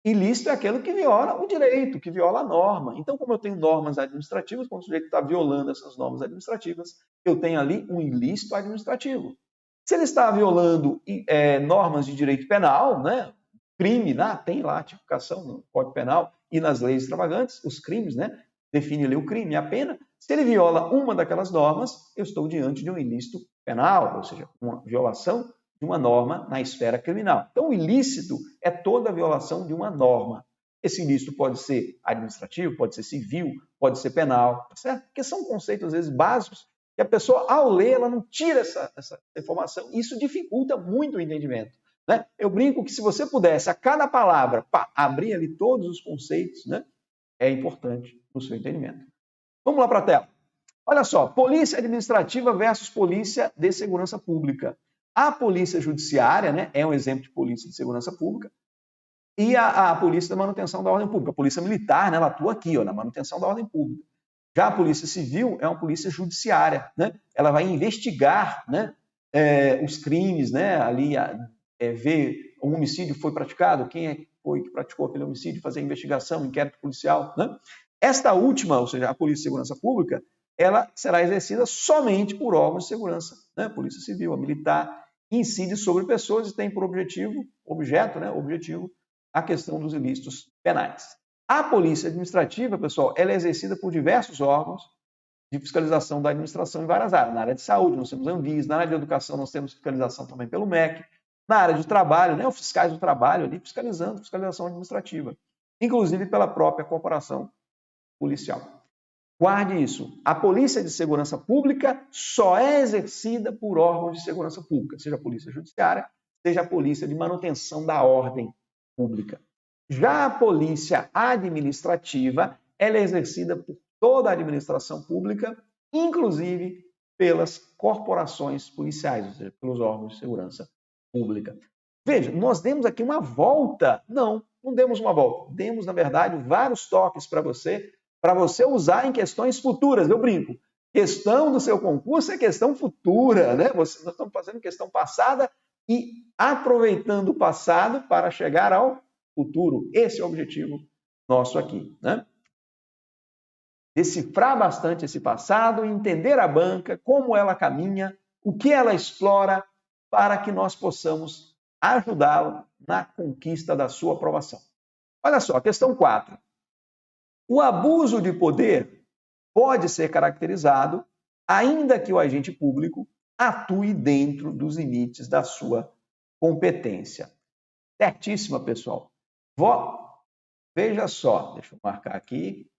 Ilícito é aquilo que viola o direito, que viola a norma. Então, como eu tenho normas administrativas, quando o sujeito está violando essas normas administrativas, eu tenho ali um ilícito administrativo. Se ele está violando normas de direito penal, né, crime, né, tem lá a tipificação no Código Penal e nas leis extravagantes, os crimes, né, define ali o crime, a pena. Se ele viola uma daquelas normas, eu estou diante de um ilícito penal, ou seja, uma violação de uma norma na esfera criminal. Então, o ilícito é toda violação de uma norma. Esse ilícito pode ser administrativo, pode ser civil, pode ser penal, tá certo? Porque são conceitos, às vezes, básicos, que a pessoa, ao ler, ela não tira essa informação. Isso dificulta muito o entendimento. Né? Eu brinco que se você pudesse, a cada palavra, abrir ali todos os conceitos, né, é importante no seu entendimento. Vamos lá para a tela. Olha só, polícia administrativa versus polícia de segurança pública. A polícia judiciária, né, é um exemplo de polícia de segurança pública, e a polícia da manutenção da ordem pública. A polícia militar, né, ela atua aqui, ó, na manutenção da ordem pública. Já a polícia civil é uma polícia judiciária, né? Ela vai investigar, né, os crimes, né, ali ver um homicídio foi praticado, quem foi que praticou aquele homicídio, fazer investigação, inquérito policial, né? Esta última, ou seja, a Polícia de Segurança Pública, ela será exercida somente por órgãos de segurança, né? Polícia Civil, a militar, incide sobre pessoas e tem por objeto, a questão dos ilícitos penais. A polícia administrativa, pessoal, ela é exercida por diversos órgãos de fiscalização da administração em várias áreas. Na área de saúde, nós temos a Anvisa, na área de educação, nós temos fiscalização também pelo MEC, na área de trabalho, né, os fiscais do trabalho ali fiscalizando, fiscalização administrativa, inclusive pela própria corporação policial. Guarde isso. A polícia de segurança pública só é exercida por órgãos de segurança pública, seja a polícia judiciária, seja a polícia de manutenção da ordem pública. Já a polícia administrativa, ela é exercida por toda a administração pública, inclusive pelas corporações policiais, ou seja, pelos órgãos de segurança pública. Veja, nós demos aqui uma volta. Não demos uma volta. Demos, na verdade, vários toques para você usar em questões futuras. Eu brinco. Questão do seu concurso é questão futura, né? Nós estamos fazendo questão passada e aproveitando o passado para chegar ao futuro. Esse é o objetivo nosso aqui, né? Decifrar bastante esse passado, entender a banca, como ela caminha, o que ela explora, para que nós possamos ajudá-la na conquista da sua aprovação. Olha só, questão 4. O abuso de poder pode ser caracterizado ainda que o agente público atue dentro dos limites da sua competência. Certíssima, pessoal. Veja só, deixa eu marcar aqui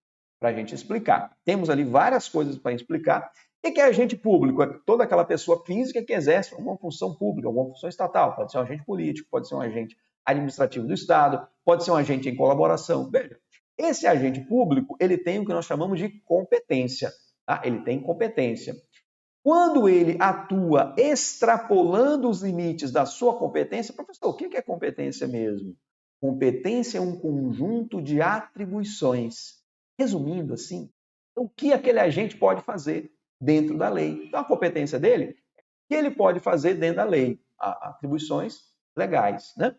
para a gente explicar. Temos ali várias coisas para explicar. O que é agente público? É toda aquela pessoa física que exerce uma função pública, uma função estatal. Pode ser um agente político, pode ser um agente administrativo do Estado, pode ser um agente em colaboração. Veja, esse agente público, ele tem o que nós chamamos de competência. Tá? Ele tem competência. Quando ele atua extrapolando os limites da sua competência, professor, o que é competência mesmo? Competência é um conjunto de atribuições. Resumindo assim, o que aquele agente pode fazer dentro da lei. Então, a competência dele é o que ele pode fazer dentro da lei, atribuições legais, né?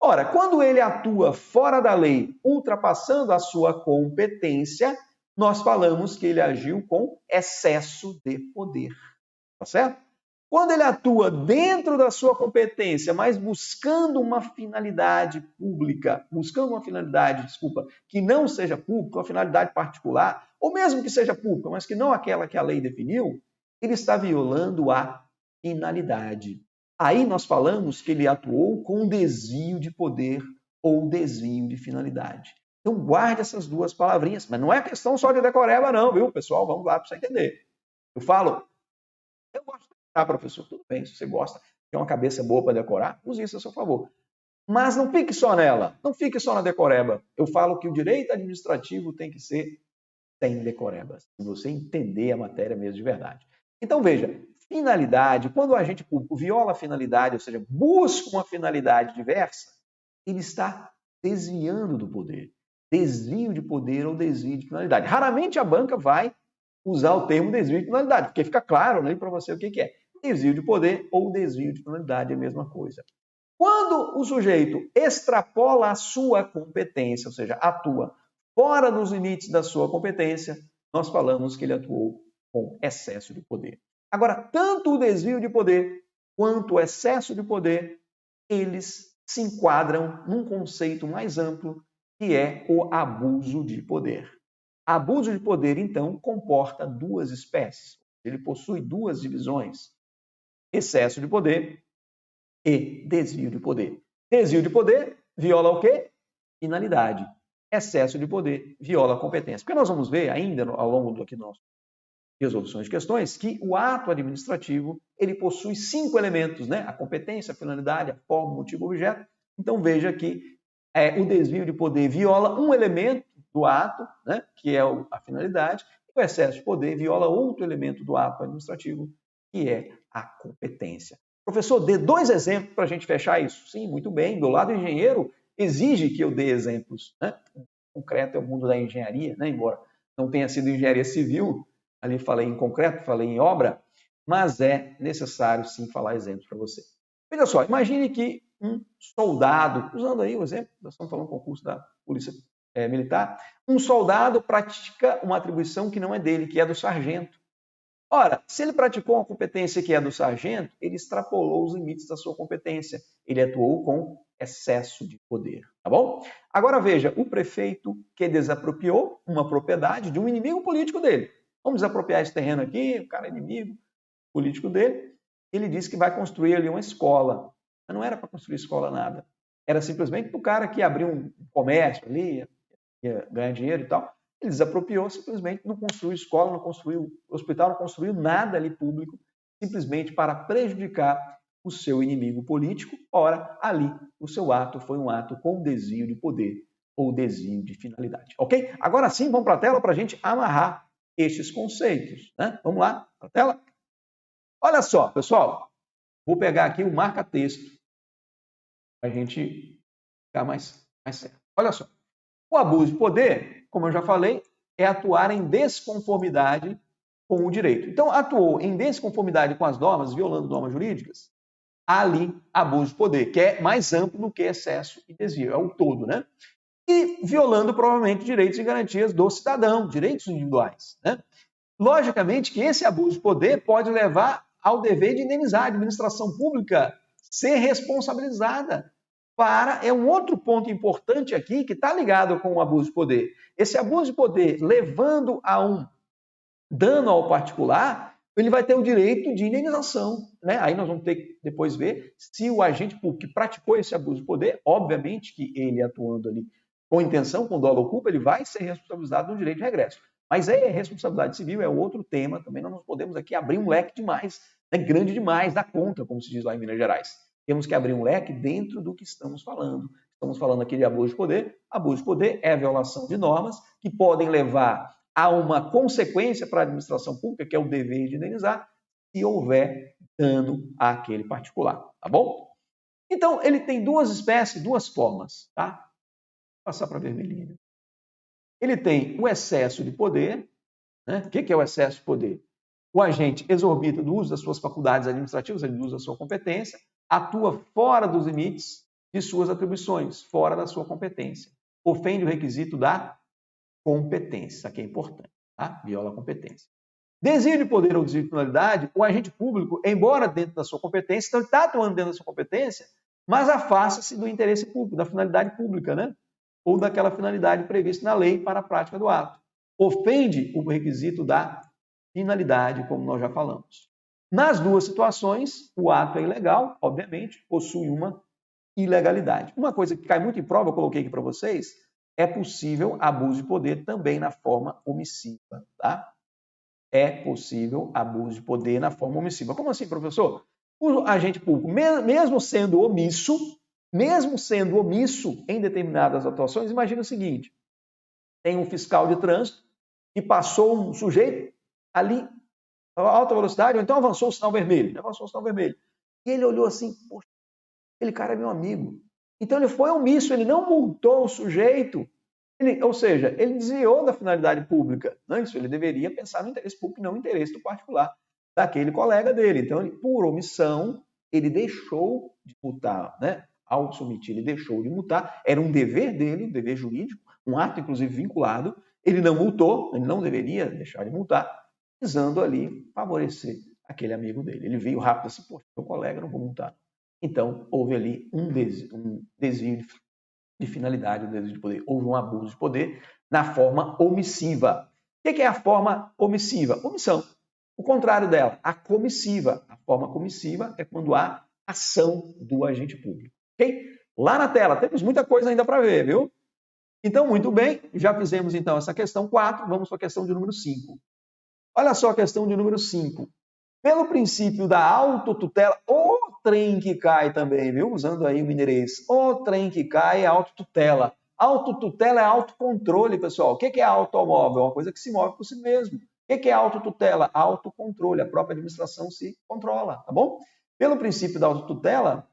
Ora, quando ele atua fora da lei, ultrapassando a sua competência, nós falamos que ele agiu com excesso de poder, tá certo? Quando ele atua dentro da sua competência, mas buscando uma finalidade pública, que não seja pública, uma finalidade particular, ou mesmo que seja pública, mas que não aquela que a lei definiu, ele está violando a finalidade. Aí nós falamos que ele atuou com desvio de poder ou desvio de finalidade. Então guarde essas duas palavrinhas, mas não é questão só de decoreba não, viu, pessoal? Vamos lá para você entender. Eu falo, eu gosto de decorar, professor, tudo bem, se você gosta, tem uma cabeça boa para decorar, use isso a seu favor. Mas não fique só nela, não fique só na decoreba. Eu falo que o direito administrativo tem que ser sem decorebas, se você entender a matéria mesmo de verdade. Então veja, finalidade, quando o agente público viola a finalidade, ou seja, busca uma finalidade diversa, ele está desviando do poder. Desvio de poder ou desvio de finalidade. Raramente a banca vai usar o termo desvio de finalidade, porque fica claro, né, para você o que é. Desvio de poder ou desvio de finalidade é a mesma coisa. Quando o sujeito extrapola a sua competência, ou seja, atua fora dos limites da sua competência, nós falamos que ele atuou com excesso de poder. Agora, tanto o desvio de poder quanto o excesso de poder, eles se enquadram num conceito mais amplo, que é o abuso de poder. Abuso de poder, então, comporta duas espécies. Ele possui duas divisões. Excesso de poder e desvio de poder. Desvio de poder viola o quê? Finalidade. Excesso de poder viola a competência. Porque nós vamos ver ainda ao longo aqui do nosso resoluções de questões que o ato administrativo ele possui 5 elementos, né? A competência, a finalidade, a forma, o motivo, o objeto. Então veja que o desvio de poder viola um elemento do ato, né? Que é a finalidade, e o excesso de poder viola outro elemento do ato administrativo, que é a competência. Professor, dê 2 exemplos para a gente fechar isso. Sim, muito bem. Do lado do engenheiro, exige que eu dê exemplos, né? O concreto é o mundo da engenharia, né? Embora não tenha sido engenharia civil, ali falei em concreto, falei em obra, mas é necessário sim falar exemplos para você. Veja só, imagine que um soldado, usando aí o exemplo, nós estamos falando do concurso da Polícia Militar, um soldado pratica uma atribuição que não é dele, que é do sargento. Ora, se ele praticou uma competência que é do sargento, ele extrapolou os limites da sua competência. Ele atuou com excesso de poder, tá bom? Agora veja, o prefeito que desapropriou uma propriedade de um inimigo político dele. Vamos desapropriar esse terreno aqui, o cara é inimigo político dele. Ele disse que vai construir ali uma escola. Mas não era para construir escola nada. Era simplesmente para o cara que abriu um comércio ali, ia ganhar dinheiro e tal. Ele desapropriou, simplesmente não construiu escola, não construiu hospital, não construiu nada ali público, simplesmente para prejudicar o seu inimigo político. Ora, ali, o seu ato foi um ato com desvio de poder ou desvio de finalidade. Ok? Agora sim, vamos para a tela para a gente amarrar estes conceitos. Né? Vamos lá, para a tela? Olha só, pessoal, vou pegar aqui o marca-texto para a gente ficar mais certo. Olha só. O abuso de poder, como eu já falei, é atuar em desconformidade com o direito. Então, atuou em desconformidade com as normas, violando normas jurídicas, há ali abuso de poder, que é mais amplo do que excesso e desvio, é o todo, né? E violando, provavelmente, direitos e garantias do cidadão, direitos individuais, né? Logicamente que esse abuso de poder pode levar ao dever de indenizar a administração pública, ser responsabilizada. É um outro ponto importante aqui que está ligado com o abuso de poder. Esse abuso de poder levando a um dano ao particular, ele vai ter o direito de indenização. Né? Aí nós vamos ter que depois ver se o agente público que praticou esse abuso de poder, obviamente que ele atuando ali com intenção, com dolo ou culpa, ele vai ser responsabilizado no direito de regresso. Mas aí a responsabilidade civil é outro tema, também nós não podemos aqui abrir um leque demais, né? Grande demais, da conta, como se diz lá em Minas Gerais. Temos que abrir um leque dentro do que estamos falando. Estamos falando aqui de abuso de poder. Abuso de poder é a violação de normas que podem levar a uma consequência para a administração pública, que é o dever de indenizar, se houver dano àquele particular, tá bom? Então, ele tem duas espécies, duas formas, tá? Vou passar para vermelhinho. Ele tem o excesso de poder, né? O que é o excesso de poder? O agente exorbita do uso das suas faculdades administrativas, ele usa a sua competência, atua fora dos limites de suas atribuições, fora da sua competência. Ofende o requisito da competência, isso aqui é importante, tá? Viola a competência. Desvio de poder ou desvio de finalidade, o agente público, embora dentro da sua competência, então ele está atuando dentro da sua competência, mas afasta-se do interesse público, da finalidade pública, né? Ou daquela finalidade prevista na lei para a prática do ato. Ofende o requisito da finalidade, como nós já falamos. Nas duas situações, o ato é ilegal, obviamente, possui uma ilegalidade. Uma coisa que cai muito em prova, eu coloquei aqui para vocês, é possível abuso de poder também na forma omissiva, tá? É possível abuso de poder na forma omissiva. Como assim, professor? O agente público, mesmo sendo omisso em determinadas atuações, imagina o seguinte, tem um fiscal de trânsito e passou um sujeito ali a alta velocidade, ou então avançou o sinal vermelho. E ele olhou assim, poxa, aquele cara é meu amigo. Então ele foi omisso, ele não multou o sujeito. Ou seja, ele desviou da finalidade pública. Não é isso? Ele deveria pensar no interesse público e não no interesse do particular daquele colega dele. Então, por omissão, ele deixou de multar, né? Ao submeter, ele deixou de multar. Era um dever dele, um dever jurídico, um ato, inclusive, vinculado. Ele não multou, ele não deveria deixar de multar, visando ali favorecer aquele amigo dele. Ele veio rápido assim, poxa, meu colega, não vou multar. Então, houve ali um desvio de finalidade, um desvio de poder. Houve um abuso de poder na forma omissiva. O que é a forma omissiva? Omissão. O contrário dela, a comissiva. A forma comissiva é quando há ação do agente público. Ok? Lá na tela temos muita coisa ainda para ver, viu? Então, muito bem, já fizemos então essa questão 4, vamos para a questão de número 5. Olha só a questão de número 5. Pelo princípio da autotutela, o trem que cai também, viu? Usando aí o mineirês. O trem que cai é autotutela. Autotutela é autocontrole, pessoal. O que é automóvel? Uma coisa que se move por si mesmo. O que é autotutela? Autocontrole. A própria administração se controla, tá bom? Pelo princípio da autotutela,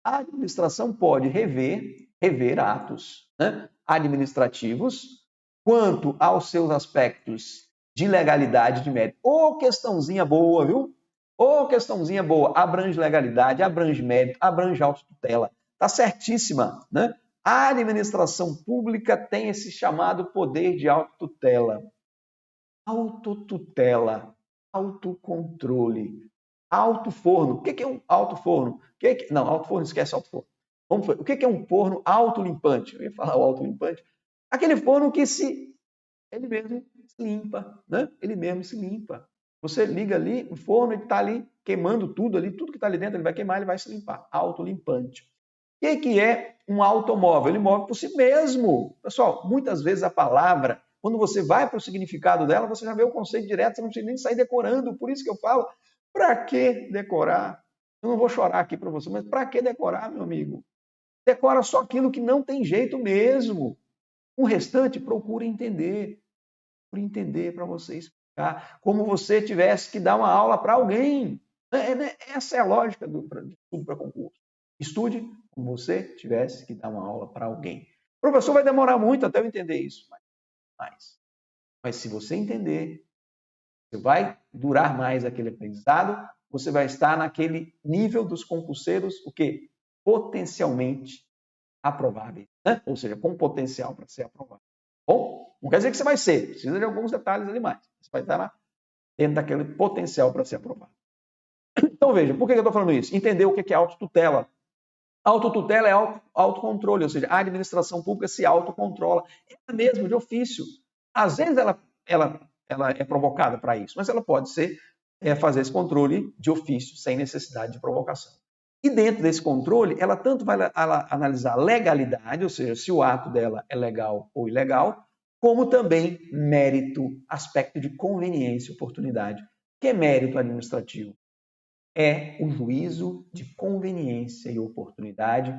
a administração pode rever atos, né, administrativos quanto aos seus aspectos de legalidade de mérito. Ô, questãozinha boa, viu? Ô, questãozinha boa. Abrange legalidade, abrange mérito, abrange autotutela. Tá certíssima, né? A administração pública tem esse chamado poder de autotutela. Autotutela, autocontrole, autoforno. O que é um autoforno? Não, autoforno, esquece autoforno. O que é um forno autolimpante? Eu ia falar o autolimpante. Aquele forno que ele mesmo se limpa, né? Ele mesmo se limpa. Você liga ali, o forno está ali queimando tudo ali, tudo que está ali dentro, ele vai queimar, ele vai se limpar. Autolimpante. O que é um automóvel? Ele move por si mesmo. Pessoal, muitas vezes a palavra, quando você vai para o significado dela, você já vê o conceito direto, você não precisa nem sair decorando. Por isso que eu falo, para que decorar? Eu não vou chorar aqui para você, mas para que decorar, meu amigo? Decora só aquilo que não tem jeito mesmo. O restante, procure entender. Procure entender para você explicar. Como você tivesse que dar uma aula para alguém. Essa é a lógica do estudo para concurso. Estude como você tivesse que dar uma aula para alguém. O professor vai demorar muito até eu entender isso. Mas se você entender, você vai durar mais aquele aprendizado, você vai estar naquele nível dos concurseiros, o quê? Potencialmente aprováveis, né? Ou seja, com potencial para ser aprovado. Bom, não quer dizer que você vai ser, precisa de alguns detalhes ali mais. Você vai estar dentro daquele potencial para ser aprovado. Então veja, por que eu estou falando isso? Entender o que é autotutela. Autotutela é autocontrole, ou seja, a administração pública se autocontrola. Ela mesmo, de ofício. Às vezes ela é provocada para isso, mas ela pode fazer esse controle de ofício, sem necessidade de provocação. E dentro desse controle, ela tanto vai analisar legalidade, ou seja, se o ato dela é legal ou ilegal, como também mérito, aspecto de conveniência e oportunidade. O que é mérito administrativo? É o juízo de conveniência e oportunidade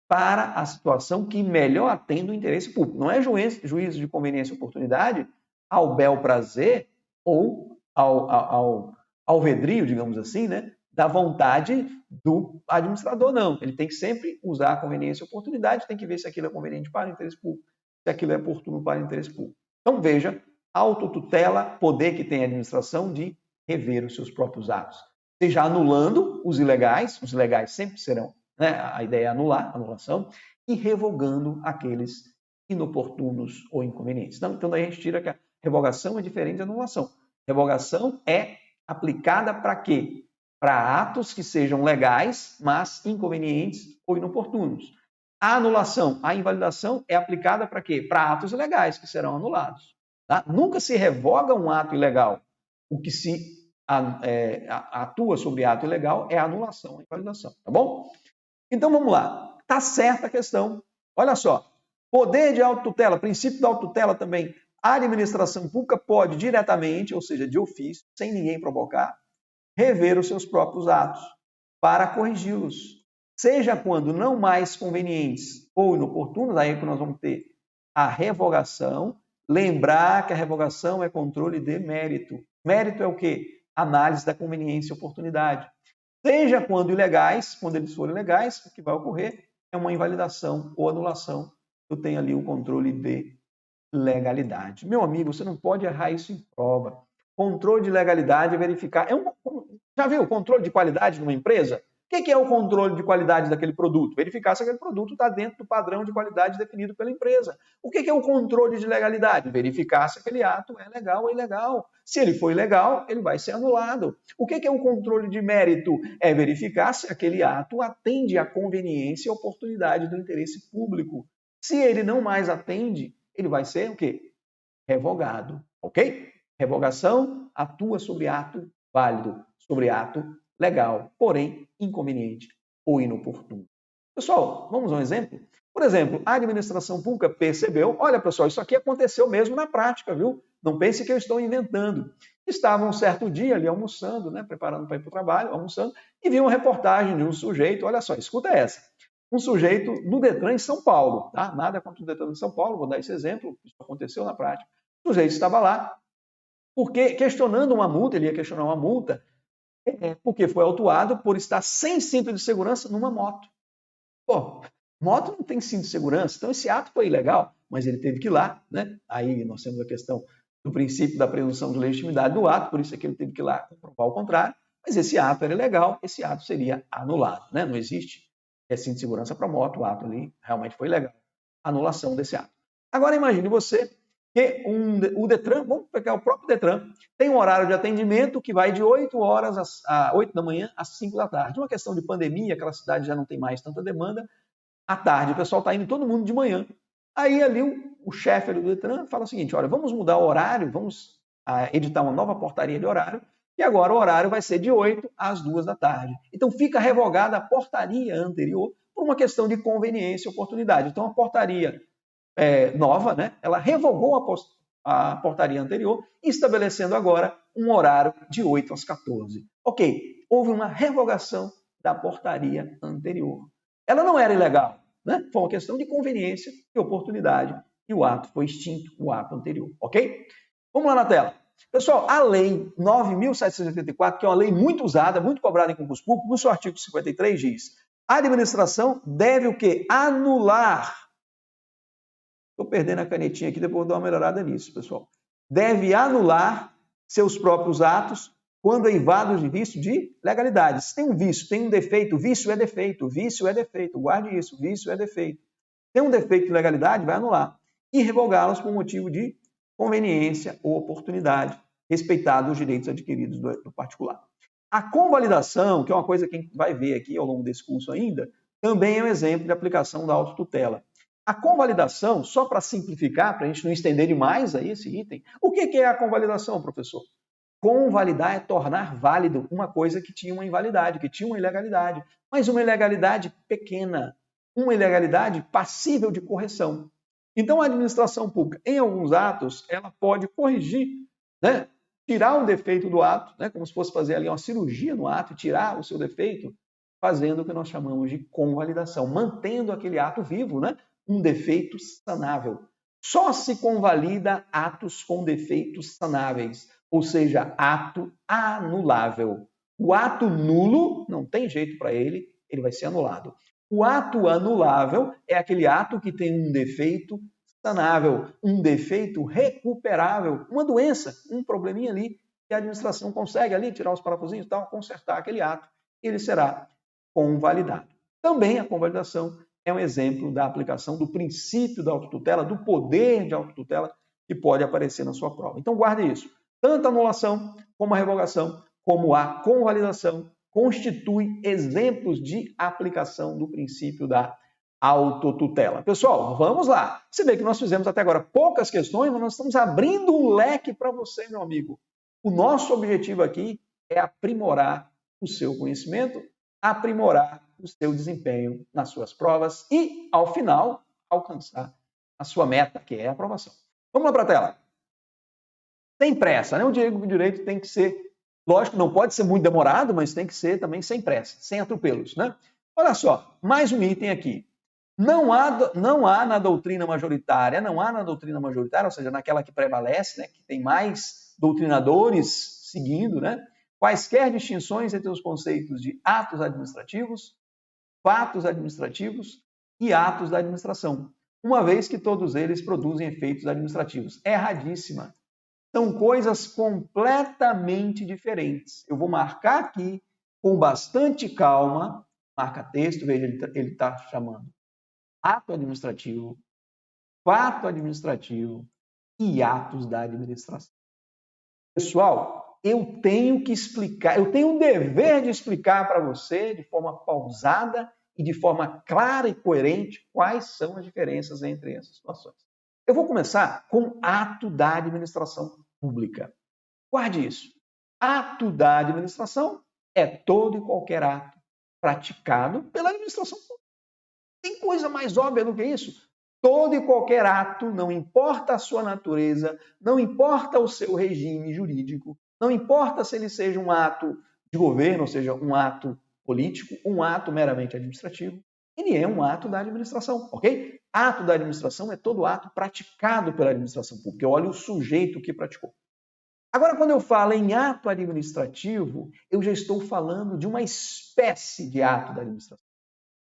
para a situação que melhor atende o interesse público. Não é juízo de conveniência e oportunidade ao bel prazer ou ao vedrio, digamos assim, né, da vontade do administrador, não. Ele tem que sempre usar a conveniência e oportunidade, tem que ver se aquilo é conveniente para o interesse público, se aquilo é oportuno para o interesse público. Então, veja, autotutela, poder que tem a administração de rever os seus próprios atos. Seja anulando os ilegais sempre serão, né? A ideia é anulação, e revogando aqueles inoportunos ou inconvenientes. Então, daí a gente tira que a revogação é diferente da anulação. Revogação é aplicada para quê? Para atos que sejam legais, mas inconvenientes ou inoportunos. A anulação, a invalidação é aplicada para quê? Para atos ilegais que serão anulados. Tá? Nunca se revoga um ato ilegal. O que se atua sobre ato ilegal é a anulação, a invalidação, tá bom? Então vamos lá. Tá certa a questão. Olha só. Poder de autotutela, princípio da autotutela também. A administração pública pode diretamente, ou seja, de ofício, sem ninguém provocar, rever os seus próprios atos para corrigi-los. Seja quando não mais convenientes ou inoportunos, aí é que nós vamos ter a revogação. Lembrar que a revogação é controle de mérito. Mérito é o quê? Análise da conveniência e oportunidade. Seja quando ilegais, quando eles forem legais, o que vai ocorrer é uma invalidação ou anulação. Eu tenho ali um controle de legalidade. Meu amigo, você não pode errar isso em prova. Controle de legalidade é verificar. Já viu o controle de qualidade numa empresa? O que é o controle de qualidade daquele produto? Verificar se aquele produto está dentro do padrão de qualidade definido pela empresa. O que é o controle de legalidade? Verificar se aquele ato é legal ou ilegal. Se ele for ilegal, ele vai ser anulado. O que é o controle de mérito? É verificar se aquele ato atende à conveniência e oportunidade do interesse público. Se ele não mais atende, ele vai ser o quê? Revogado, ok? Revogação atua sobre ato válido, sobre ato legal, porém inconveniente ou inoportuno. Pessoal, vamos a um exemplo? Por exemplo, a administração pública percebeu, olha pessoal, isso aqui aconteceu mesmo na prática, viu? Não pense que eu estou inventando. Estavam um certo dia ali almoçando, né, preparando para ir para o trabalho, almoçando, e viu uma reportagem de um sujeito, olha só, escuta essa. Um sujeito no Detran em São Paulo, tá? Nada contra o Detran em São Paulo, vou dar esse exemplo, isso aconteceu na prática. O sujeito estava lá, porque questionando uma multa, ele ia questionar uma multa, porque foi autuado por estar sem cinto de segurança numa moto. Pô, moto não tem cinto de segurança, então esse ato foi ilegal, mas ele teve que ir lá, né? Aí nós temos a questão do princípio da presunção de legitimidade do ato, por isso é que ele teve que ir lá comprovar o contrário, mas esse ato era ilegal, esse ato seria anulado, né? Não existe cinto de segurança para moto, o ato ali realmente foi ilegal. Anulação desse ato. Agora imagine você que o Detran, vamos pegar o próprio Detran, tem um horário de atendimento que vai de 8 horas a 8 da manhã às 5 da tarde. Uma questão de pandemia, aquela cidade já não tem mais tanta demanda. À tarde, o pessoal está indo todo mundo de manhã. Aí ali o chefe do Detran fala o seguinte, olha, vamos mudar o horário, vamos editar uma nova portaria de horário, e agora o horário vai ser de 8 às 2 da tarde. Então fica revogada a portaria anterior por uma questão de conveniência e oportunidade. Então a portaria nova, né, ela revogou a portaria anterior, estabelecendo agora um horário de 8 às 14. Ok, houve uma revogação da portaria anterior. Ela não era ilegal, né? Foi uma questão de conveniência e oportunidade, e o ato foi extinto, o ato anterior, ok? Vamos lá na tela. Pessoal, a Lei 9.784, que é uma lei muito usada, muito cobrada em concurso público, no seu artigo 53 diz: a administração deve o quê? Anular. Estou perdendo a canetinha aqui, depois vou dar uma melhorada nisso, pessoal. Deve anular seus próprios atos quando eivados de vício de legalidade. Se tem um vício, tem um defeito, vício é defeito, vício é defeito, guarde isso, vício é defeito. Tem um defeito de legalidade, vai anular. E revogá-los por motivo de conveniência ou oportunidade, respeitados os direitos adquiridos do particular. A convalidação, que é uma coisa que a gente vai ver aqui ao longo desse curso ainda, também é um exemplo de aplicação da autotutela. A convalidação, só para simplificar, para a gente não estender demais aí esse item, o que é a convalidação, professor? Convalidar é tornar válido uma coisa que tinha uma invalidade, que tinha uma ilegalidade, mas uma ilegalidade pequena, uma ilegalidade passível de correção. Então, a administração pública, em alguns atos, ela pode corrigir, né? Tirar um defeito do ato, né? Como se fosse fazer ali uma cirurgia no ato, tirar o seu defeito, fazendo o que nós chamamos de convalidação, mantendo aquele ato vivo, né? Um defeito sanável. Só se convalida atos com defeitos sanáveis, ou seja, ato anulável. O ato nulo, não tem jeito para ele, ele vai ser anulado. O ato anulável é aquele ato que tem um defeito sanável, um defeito recuperável, uma doença, um probleminha ali, que a administração consegue ali tirar os parafusinhos e tal, consertar aquele ato, e ele será convalidado. Também a convalidação é um exemplo da aplicação do princípio da autotutela, do poder de autotutela que pode aparecer na sua prova. Então guarde isso. Tanto a anulação como a revogação, como a convalidação, constituem exemplos de aplicação do princípio da autotutela. Pessoal, vamos lá. Você vê que nós fizemos até agora poucas questões, mas nós estamos abrindo um leque para você, meu amigo. O nosso objetivo aqui é aprimorar o seu conhecimento, aprimorar o seu desempenho nas suas provas e, ao final, alcançar a sua meta, que é a aprovação. Vamos lá para a tela. Sem pressa, né? O direito tem que ser, lógico, não pode ser muito demorado, mas tem que ser também sem pressa, sem atropelos, né? Olha só, mais um item aqui. Não há na doutrina majoritária, ou seja, naquela que prevalece, né, que tem mais doutrinadores seguindo, né, quaisquer distinções entre os conceitos de atos administrativos, fatos administrativos e atos da administração, uma vez que todos eles produzem efeitos administrativos. Erradíssima. São coisas completamente diferentes. Eu vou marcar aqui com bastante calma, marca texto, veja, ele está chamando ato administrativo, fato administrativo e atos da administração. Pessoal, eu tenho que explicar, eu tenho um dever de explicar para você de forma pausada e de forma clara e coerente quais são as diferenças entre essas situações. Eu vou começar com ato da administração pública. Guarde isso. Ato da administração é todo e qualquer ato praticado pela administração pública. Tem coisa mais óbvia do que isso? Todo e qualquer ato, não importa a sua natureza, não importa o seu regime jurídico, não importa se ele seja um ato de governo, ou seja, um ato político, um ato meramente administrativo, ele é um ato da administração, ok? Ato da administração é todo ato praticado pela administração pública. Olha o sujeito que praticou. Agora, quando eu falo em ato administrativo, eu já estou falando de uma espécie de ato da administração.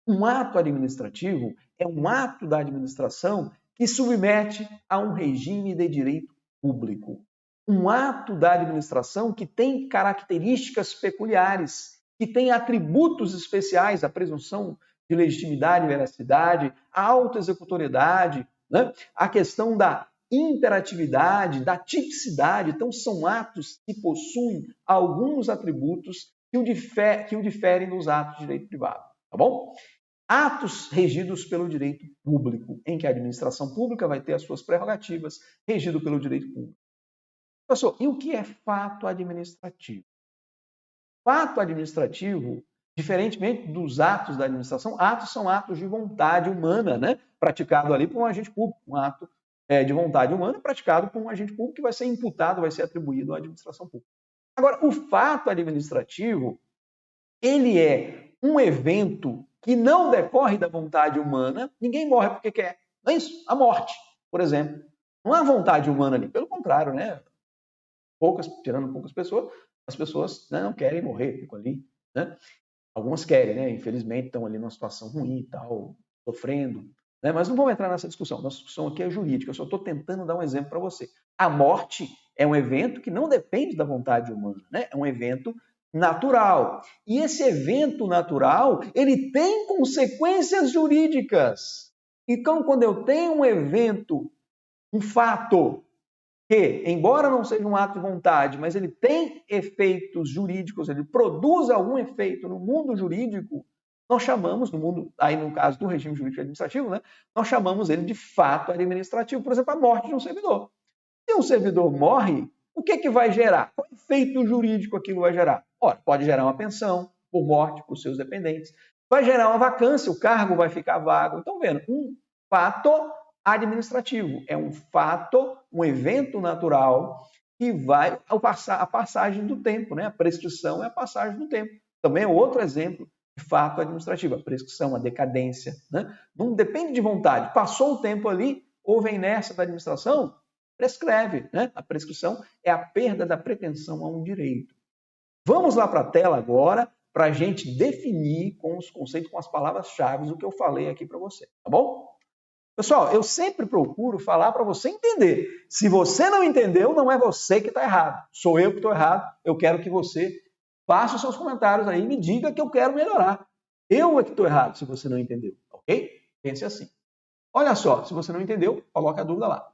Um ato administrativo é um ato da administração que submete a um regime de direito público. Um ato da administração que tem características peculiares, que tem atributos especiais, a presunção de legitimidade e veracidade, a autoexecutoriedade, né? A questão da imperatividade, da tipicidade. Então, são atos que possuem alguns atributos que o diferem dos atos de direito privado. Tá bom? Atos regidos pelo direito público, em que a administração pública vai ter as suas prerrogativas, regido pelo direito público. Professor, e o que é fato administrativo? Fato administrativo, diferentemente dos atos da administração, atos são atos de vontade humana, né? Praticado ali por um agente público. Um ato de vontade humana praticado por um agente público que vai ser imputado, vai ser atribuído à administração pública. Agora, o fato administrativo, ele é um evento que não decorre da vontade humana. Ninguém morre porque quer. Não é isso? A morte, por exemplo. Não há vontade humana ali. Pelo contrário, né? Tirando poucas pessoas, as pessoas, né, não querem morrer, ficam ali. Né? Algumas querem, né? Infelizmente estão ali numa situação ruim e tal, sofrendo. Né? Mas não vamos entrar nessa discussão. Nossa discussão aqui é jurídica. Eu só estou tentando dar um exemplo para você. A morte é um evento que não depende da vontade humana. Né? É um evento natural. E esse evento natural, ele tem consequências jurídicas. Então, quando eu tenho um evento, um fato, que, embora não seja um ato de vontade, mas ele tem efeitos jurídicos, ele produz algum efeito no mundo jurídico, nós chamamos, no mundo, aí no caso do regime jurídico administrativo, né, nós chamamos ele de fato administrativo. Por exemplo, a morte de um servidor. Se um servidor morre, o que vai gerar? Qual efeito jurídico aquilo vai gerar? Ora, pode gerar uma pensão por morte para os seus dependentes, vai gerar uma vacância, o cargo vai ficar vago. Então, vendo, um fato administrativo é um fato, um evento natural que vai a passagem do tempo, né? A prescrição é a passagem do tempo. Também é outro exemplo de fato administrativo, a prescrição, a decadência, né? Não depende de vontade. Passou o tempo ali, houve a inércia da administração, prescreve, né? A prescrição é a perda da pretensão a um direito. Vamos lá para a tela agora para a gente definir com os conceitos, com as palavras-chave, o que eu falei aqui para você, tá bom? Pessoal, eu sempre procuro falar para você entender. Se você não entendeu, não é você que está errado. Sou eu que estou errado. Eu quero que você faça os seus comentários aí e me diga que eu quero melhorar. Eu é que estou errado se você não entendeu, ok? Pense assim. Olha só, se você não entendeu, coloque a dúvida lá.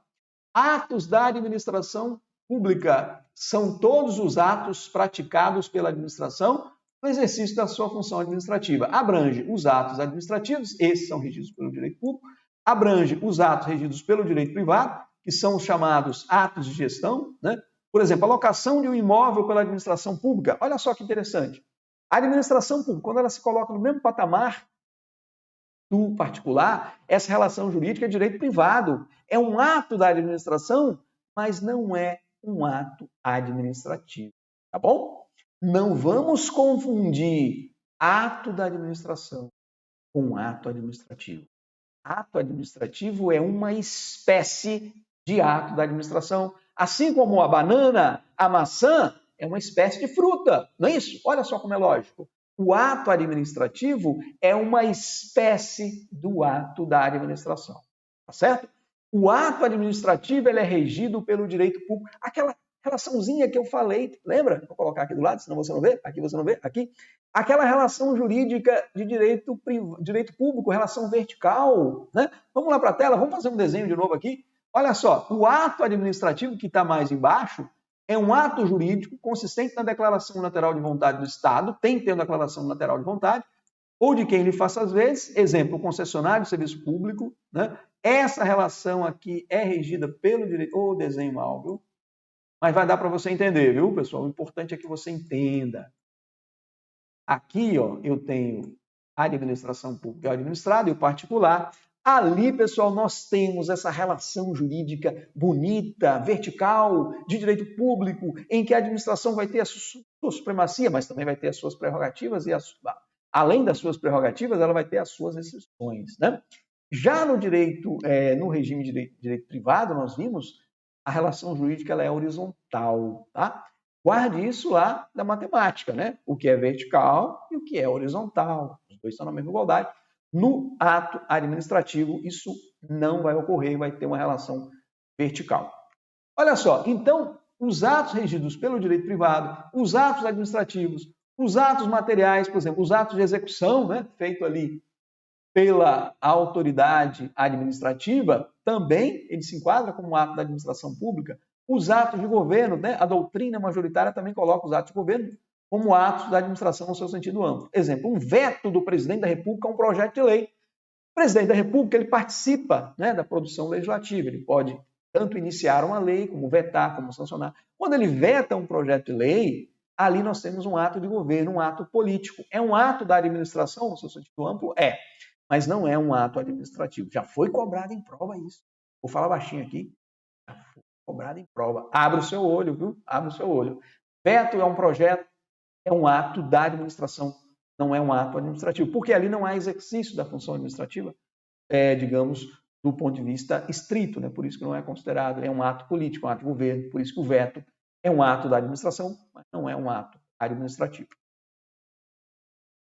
Atos da administração pública são todos os atos praticados pela administração no exercício da sua função administrativa. Abrange os atos administrativos, esses são regidos pelo direito público, abrange os atos regidos pelo direito privado, que são os chamados atos de gestão, né? Por exemplo, a locação de um imóvel pela administração pública. Olha só que interessante. A administração pública, quando ela se coloca no mesmo patamar do particular, essa relação jurídica é direito privado. É um ato da administração, mas não é um ato administrativo. Tá bom? Não vamos confundir ato da administração com ato administrativo. Ato administrativo é uma espécie de ato da administração. Assim como a banana, a maçã é uma espécie de fruta, não é isso? Olha só como é lógico. O ato administrativo é uma espécie do ato da administração, tá certo? O ato administrativo ele é regido pelo direito público. Aquela relaçãozinha que eu falei, lembra? Vou colocar aqui do lado, senão você não vê. Aqui você não vê, aqui. Aquela relação jurídica de direito público, relação vertical, né? Vamos lá para a tela, vamos fazer um desenho de novo aqui. Olha só, o ato administrativo que está mais embaixo é um ato jurídico consistente na declaração unilateral de vontade do Estado, tem que ter uma declaração unilateral de vontade, ou de quem lhe faça as vezes, exemplo, o concessionário de serviço público, né? Essa relação aqui é regida pelo direito, ou desenho mal, viu? Mas vai dar para você entender, viu, pessoal? O importante é que você entenda. aqui, ó, eu tenho a administração pública administrada e o particular. Ali, pessoal, nós temos essa relação jurídica bonita, vertical, de direito público, em que a administração vai ter a sua supremacia, mas também vai ter as suas prerrogativas e, além das suas prerrogativas, ela vai ter as suas restrições, né? Já no direito, no regime de direito privado, nós vimos a relação jurídica ela é horizontal, tá? Guarde isso lá da matemática, né? O que é vertical e o que é horizontal. Os dois estão na mesma igualdade. No ato administrativo, isso não vai ocorrer, vai ter uma relação vertical. Olha só, então, os atos regidos pelo direito privado, os atos administrativos, os atos materiais, por exemplo, os atos de execução, né, feito ali pela autoridade administrativa, também ele se enquadra como um ato da administração pública. Os atos de governo, né, a doutrina majoritária também coloca os atos de governo como atos da administração no seu sentido amplo. Exemplo, um veto do presidente da República a um projeto de lei. O presidente da República ele participa, né, da produção legislativa, ele pode tanto iniciar uma lei, como vetar, como sancionar. Quando ele veta um projeto de lei, ali nós temos um ato de governo, um ato político. É um ato da administração no seu sentido amplo? É, mas não é um ato administrativo. Já foi cobrado em prova isso. Vou falar baixinho aqui. Já foi cobrado em prova. Abre o seu olho, viu? Abre o seu olho. Veto é um projeto, é um ato da administração, não é um ato administrativo, porque ali não há exercício da função administrativa, digamos, do ponto de vista estrito, né? Por isso que não é considerado, é um ato político, um ato de governo, por isso que o veto é um ato da administração, mas não é um ato administrativo.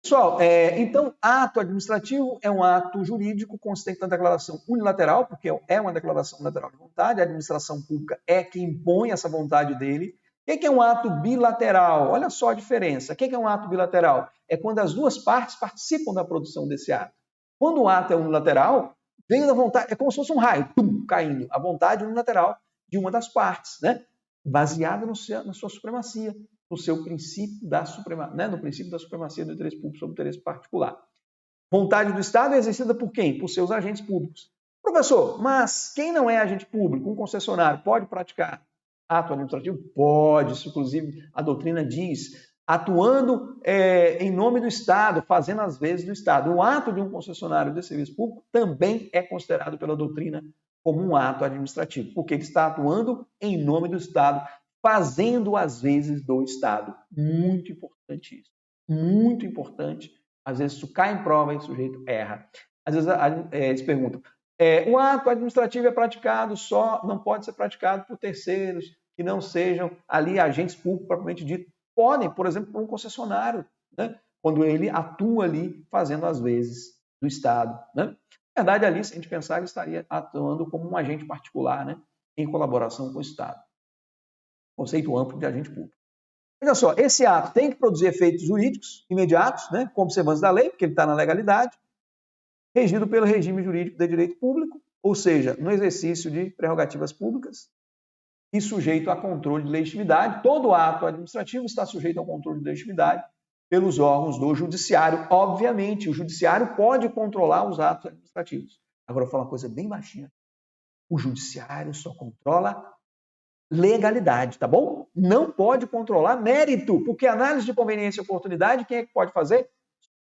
Pessoal, então, ato administrativo é um ato jurídico consistente na declaração unilateral, porque é uma declaração unilateral de vontade, a administração pública é que impõe essa vontade dele. O que é um ato bilateral? Olha só a diferença. O que é um ato bilateral? É quando as duas partes participam da produção desse ato. Quando o ato é unilateral, vem da vontade, é como se fosse um raio, caindo, a vontade unilateral de uma das partes, né? Baseada na sua supremacia, no seu princípio da supremacia, né? No princípio da supremacia do interesse público sobre o interesse particular. Vontade do Estado é exercida por quem? Por seus agentes públicos. Professor, mas quem não é agente público, um concessionário, pode praticar ato administrativo? Pode, isso inclusive a doutrina diz, atuando em nome do Estado, fazendo as vezes do Estado. O ato de um concessionário de serviço público também é considerado pela doutrina como um ato administrativo, porque ele está atuando em nome do Estado, fazendo as vezes do Estado. Muito importante isso. Muito importante. Às vezes isso cai em prova e o sujeito erra. Às vezes eles perguntam, o ato administrativo é praticado só, não pode ser praticado por terceiros que não sejam ali agentes públicos propriamente dito. Podem, por exemplo, por um concessionário, né? Quando ele atua ali fazendo as vezes do Estado, né? Na verdade, ali, se a gente pensar, ele estaria atuando como um agente particular, né? Em colaboração com o Estado. Conceito amplo de agente público. Olha só, esse ato tem que produzir efeitos jurídicos imediatos, né? Com observância da lei, porque ele está na legalidade, regido pelo regime jurídico de direito público, ou seja, no exercício de prerrogativas públicas e sujeito a controle de legitimidade. Todo ato administrativo está sujeito ao controle de legitimidade pelos órgãos do judiciário. Obviamente, o judiciário pode controlar os atos administrativos. Agora, eu vou falar uma coisa bem baixinha. O judiciário só controla legalidade, tá bom? Não pode controlar mérito, porque análise de conveniência e oportunidade, quem é que pode fazer?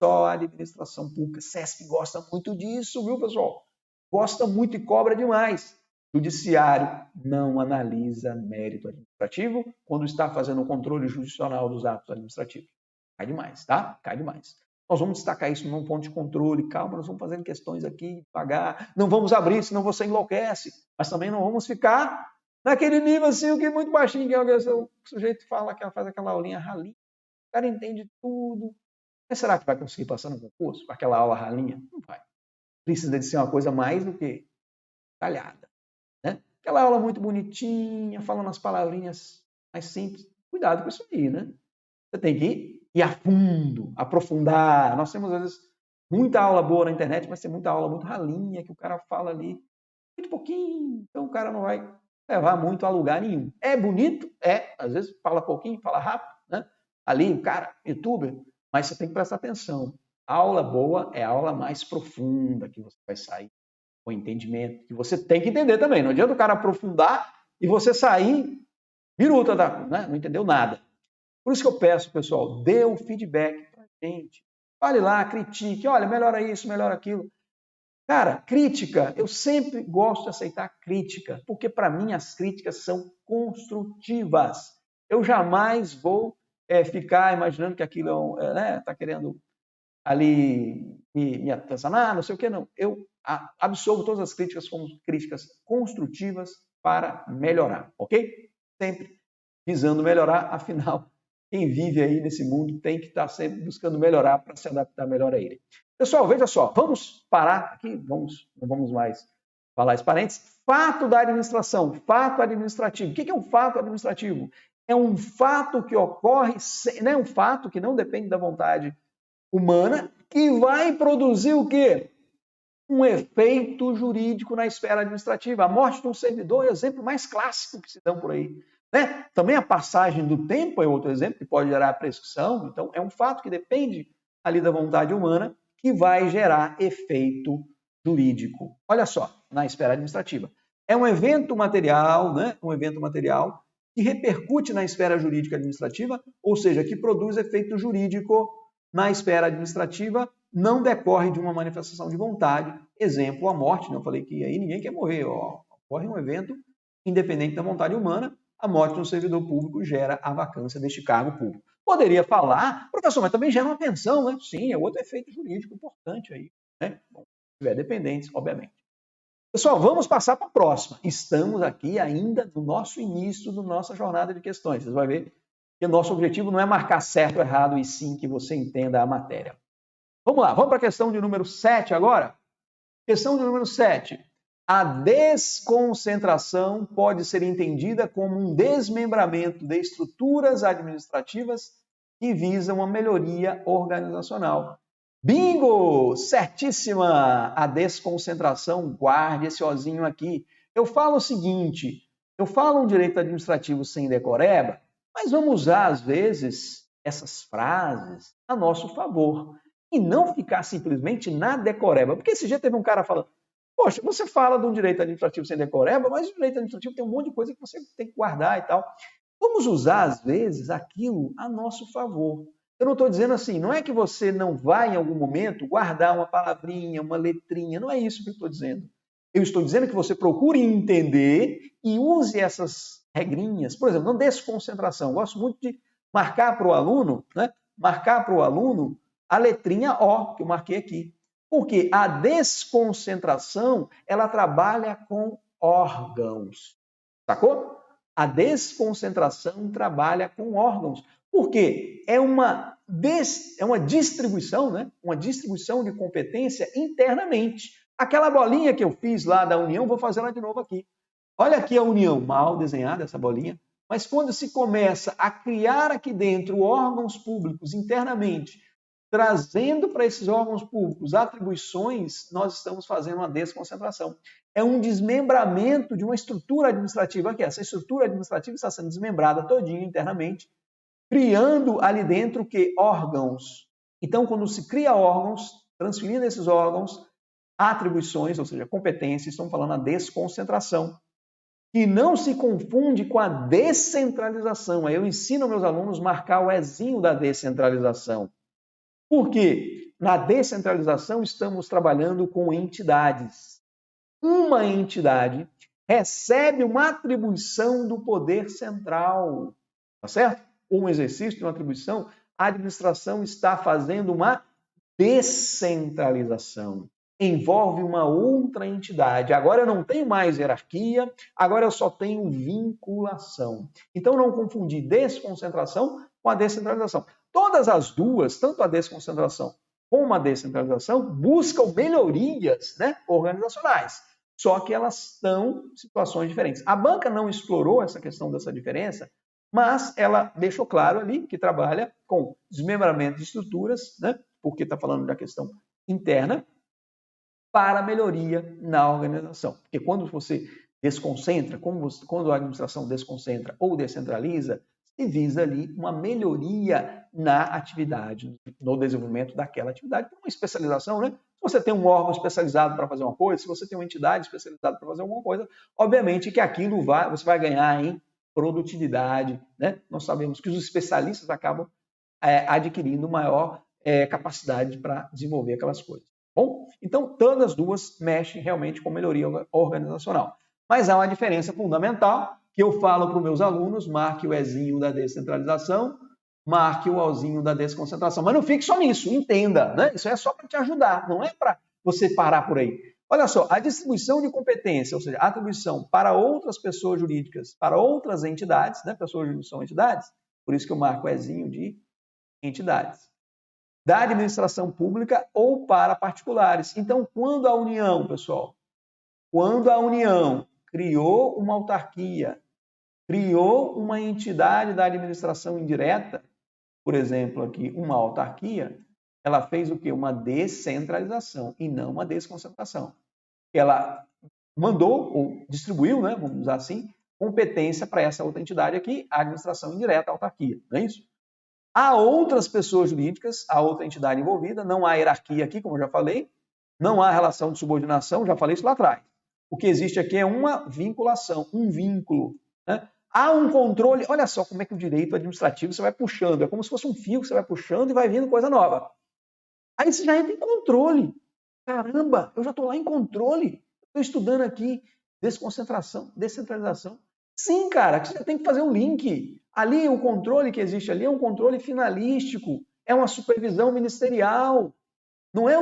Só a administração pública. SESC gosta muito disso, viu, pessoal? Gosta muito e cobra demais. O judiciário não analisa mérito administrativo quando está fazendo o controle jurisdicional dos atos administrativos. Cai demais, tá? Cai demais. Nós vamos destacar isso num ponto de controle. Calma, nós vamos fazendo questões aqui, devagar. Não vamos abrir, senão você enlouquece. Mas também não vamos ficar naquele nível assim, o que é muito baixinho, que é o sujeito fala, que faz aquela aulinha ralinha. O cara entende tudo. Mas será que vai conseguir passar no concurso com aquela aula ralinha? Não vai. Precisa de ser uma coisa mais do que talhada. Né? Aquela aula muito bonitinha, falando as palavrinhas mais simples. Cuidado com isso aí, né? Você tem que ir a fundo, aprofundar. Nós temos, às vezes, muita aula boa na internet, mas tem muita aula muito ralinha, que o cara fala ali muito pouquinho, então o cara não vai levar muito a lugar nenhum. É bonito? Às vezes fala pouquinho, fala rápido, né? Ali, o cara, youtuber, mas você tem que prestar atenção. A aula boa é a aula mais profunda que você vai sair com entendimento, que você tem que entender também. Não adianta o cara aprofundar e você sair biruta, né? Não entendeu nada. Por isso que eu peço, pessoal, dê o feedback pra gente. Fale lá, critique, olha, melhora isso, melhora aquilo. Cara, crítica, eu sempre gosto de aceitar crítica, porque para mim as críticas são construtivas. Eu jamais vou ficar imaginando que aquilo está querendo ali me atazanar, não sei o que, não. Eu absorvo todas as críticas como críticas construtivas para melhorar, ok? Sempre visando melhorar, afinal, quem vive aí nesse mundo tem que estar sempre buscando melhorar para se adaptar melhor a ele. Pessoal, veja só, vamos parar aqui, não vamos mais falar esse parênteses. Fato da administração, fato administrativo. O que é um fato administrativo? É um fato que ocorre, né, um fato que não depende da vontade humana, que vai produzir o quê? Um efeito jurídico na esfera administrativa. A morte de um servidor é o exemplo mais clássico que se dão por aí. Né? Também a passagem do tempo é outro exemplo que pode gerar prescrição. Então, é um fato que depende ali da vontade humana que vai gerar efeito jurídico. Olha só, na esfera administrativa. É um evento material, né? Um evento material que repercute na esfera jurídica administrativa, ou seja, que produz efeito jurídico na esfera administrativa, não decorre de uma manifestação de vontade. Exemplo, a morte. Não falei que aí ninguém quer morrer. Ocorre um evento independente da vontade humana. A morte de um servidor público gera a vacância deste cargo público. Poderia falar, professor, mas também gera uma pensão, né? Sim, é outro efeito jurídico importante aí, né? Bom, se tiver dependentes, obviamente. Pessoal, vamos passar para a próxima. Estamos aqui ainda no nosso início da nossa jornada de questões. Vocês vão ver que o nosso objetivo não é marcar certo ou errado, e sim que você entenda a matéria. Vamos lá, vamos para a questão de número 7 agora. Questão de número 7. A desconcentração pode ser entendida como um desmembramento de estruturas administrativas que visam a melhoria organizacional. Bingo! Certíssima! A desconcentração, guarde esse ozinho aqui. Eu falo o seguinte, eu falo um direito administrativo sem decoreba, mas vamos usar, às vezes, essas frases a nosso favor e não ficar simplesmente na decoreba. Porque esse dia teve um cara falando, poxa, você fala de um direito administrativo sem decoreba, mas o direito administrativo tem um monte de coisa que você tem que guardar e tal. Vamos usar, às vezes, aquilo a nosso favor. Eu não estou dizendo assim, não é que você não vai, em algum momento, guardar uma palavrinha, uma letrinha, não é isso que eu estou dizendo. Eu estou dizendo que você procure entender e use essas regrinhas. Por exemplo, não desconcentração. Eu gosto muito de marcar para o aluno, né? Marcar para o aluno a letrinha O, que eu marquei aqui. Porque a desconcentração, ela trabalha com órgãos. Sacou? A desconcentração trabalha com órgãos. Por quê? É uma distribuição, né? Uma distribuição de competência internamente. Aquela bolinha que eu fiz lá da união, vou fazer ela de novo aqui. Olha aqui a união, mal desenhada essa bolinha. Mas quando se começa a criar aqui dentro órgãos públicos internamente, trazendo para esses órgãos públicos atribuições, nós estamos fazendo uma desconcentração. É um desmembramento de uma estrutura administrativa aqui. Essa estrutura administrativa está sendo desmembrada todinha internamente, criando ali dentro o quê? Órgãos. Então, quando se cria órgãos, transferindo esses órgãos atribuições, ou seja, competências, estamos falando a desconcentração, que não se confunde com a descentralização. Aí eu ensino meus alunos a marcar o Ezinho da descentralização. Por quê? Na descentralização estamos trabalhando com entidades. Uma entidade recebe uma atribuição do poder central, tá certo? Um exercício de uma atribuição, a administração está fazendo uma descentralização. Envolve uma outra entidade. Agora eu não tenho mais hierarquia, agora eu só tenho vinculação. Então não confundir desconcentração com a descentralização. Todas as duas, tanto a desconcentração como a descentralização, buscam melhorias, né, organizacionais. Só que elas estão em situações diferentes. A banca não explorou essa questão dessa diferença, mas ela deixou claro ali que trabalha com desmembramento de estruturas, né, porque está falando da questão interna, para melhoria na organização. Porque quando você desconcentra, quando a administração desconcentra ou descentraliza, se visa ali uma melhoria na atividade, no desenvolvimento daquela atividade, uma especialização, né? Se você tem um órgão especializado para fazer uma coisa, se você tem uma entidade especializada para fazer alguma coisa, obviamente que aquilo você vai ganhar em produtividade, né? Nós sabemos que os especialistas acabam adquirindo maior capacidade para desenvolver aquelas coisas. Bom, então todas as duas mexem realmente com melhoria organizacional. Mas há uma diferença fundamental que eu falo para os meus alunos: marque o Ezinho da descentralização, marque o Ozinho da desconcentração. Mas não fique só nisso, entenda, né? Isso é só para te ajudar, não é para você parar por aí. Olha só, a distribuição de competência, ou seja, a atribuição para outras pessoas jurídicas, para outras entidades, né? Pessoas jurídicas são entidades, por isso que eu marco o Ezinho de entidades, da administração pública ou para particulares. Então, quando a União, pessoal, quando a União criou uma autarquia, criou uma entidade da administração indireta, por exemplo, aqui, uma autarquia, ela fez o quê? Uma descentralização e não uma desconcentração. Ela mandou, ou distribuiu, né, vamos usar assim, competência para essa outra entidade aqui, a administração indireta, a autarquia, não é isso? Há outras pessoas jurídicas, há outra entidade envolvida, não há hierarquia aqui, como eu já falei, não há relação de subordinação, já falei isso lá atrás. O que existe aqui é uma vinculação, um vínculo, né? Há um controle, olha só como é que o direito administrativo você vai puxando, é como se fosse um fio que você vai puxando e vai vindo coisa nova. Aí você já entra em controle. Caramba, eu já estou lá em controle. Estou estudando aqui desconcentração, descentralização. Sim, cara, você já tem que fazer um link. Ali, o controle que existe ali é um controle finalístico, é uma supervisão ministerial, não é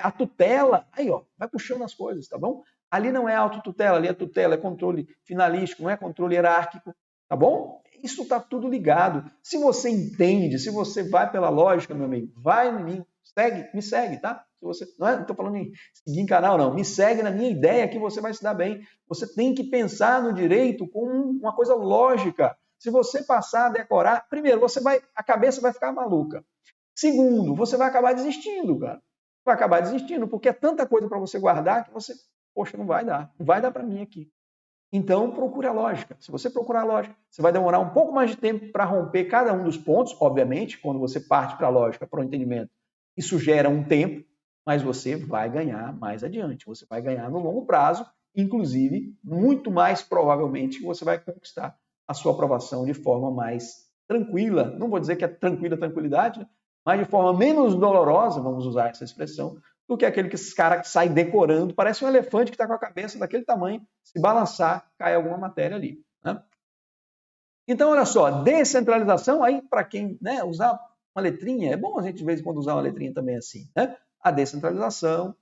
a tutela. Aí, ó, vai puxando as coisas, tá bom? Ali não é autotutela, ali é tutela, é controle finalístico, não é controle hierárquico, tá bom? Isso está tudo ligado. Se você entende, se você vai pela lógica, meu amigo, vai em mim, me segue, tá? Se você, não estou falando em seguir em canal, não. Me segue na minha ideia que você vai se dar bem. Você tem que pensar no direito como uma coisa lógica. Se você passar a decorar, primeiro, a cabeça vai ficar maluca. Segundo, você vai acabar desistindo, cara. Vai acabar desistindo, porque é tanta coisa para você guardar que você, poxa, não vai dar para mim aqui. Então, procure a lógica. Se você procurar a lógica, você vai demorar um pouco mais de tempo para romper cada um dos pontos, obviamente, quando você parte para a lógica, para o entendimento. Isso gera um tempo, mas você vai ganhar mais adiante. Você vai ganhar no longo prazo, inclusive, muito mais provavelmente, você vai conquistar a sua aprovação de forma mais tranquila. Não vou dizer que é tranquilidade, mas de forma menos dolorosa, vamos usar essa expressão, do que aquele cara que sai decorando, parece um elefante que está com a cabeça daquele tamanho, se balançar, cai alguma matéria ali. Né? Então, olha só, descentralização, aí para quem usar uma letrinha, é bom a gente de vez em quando usar uma letrinha também assim. Né? A descentralização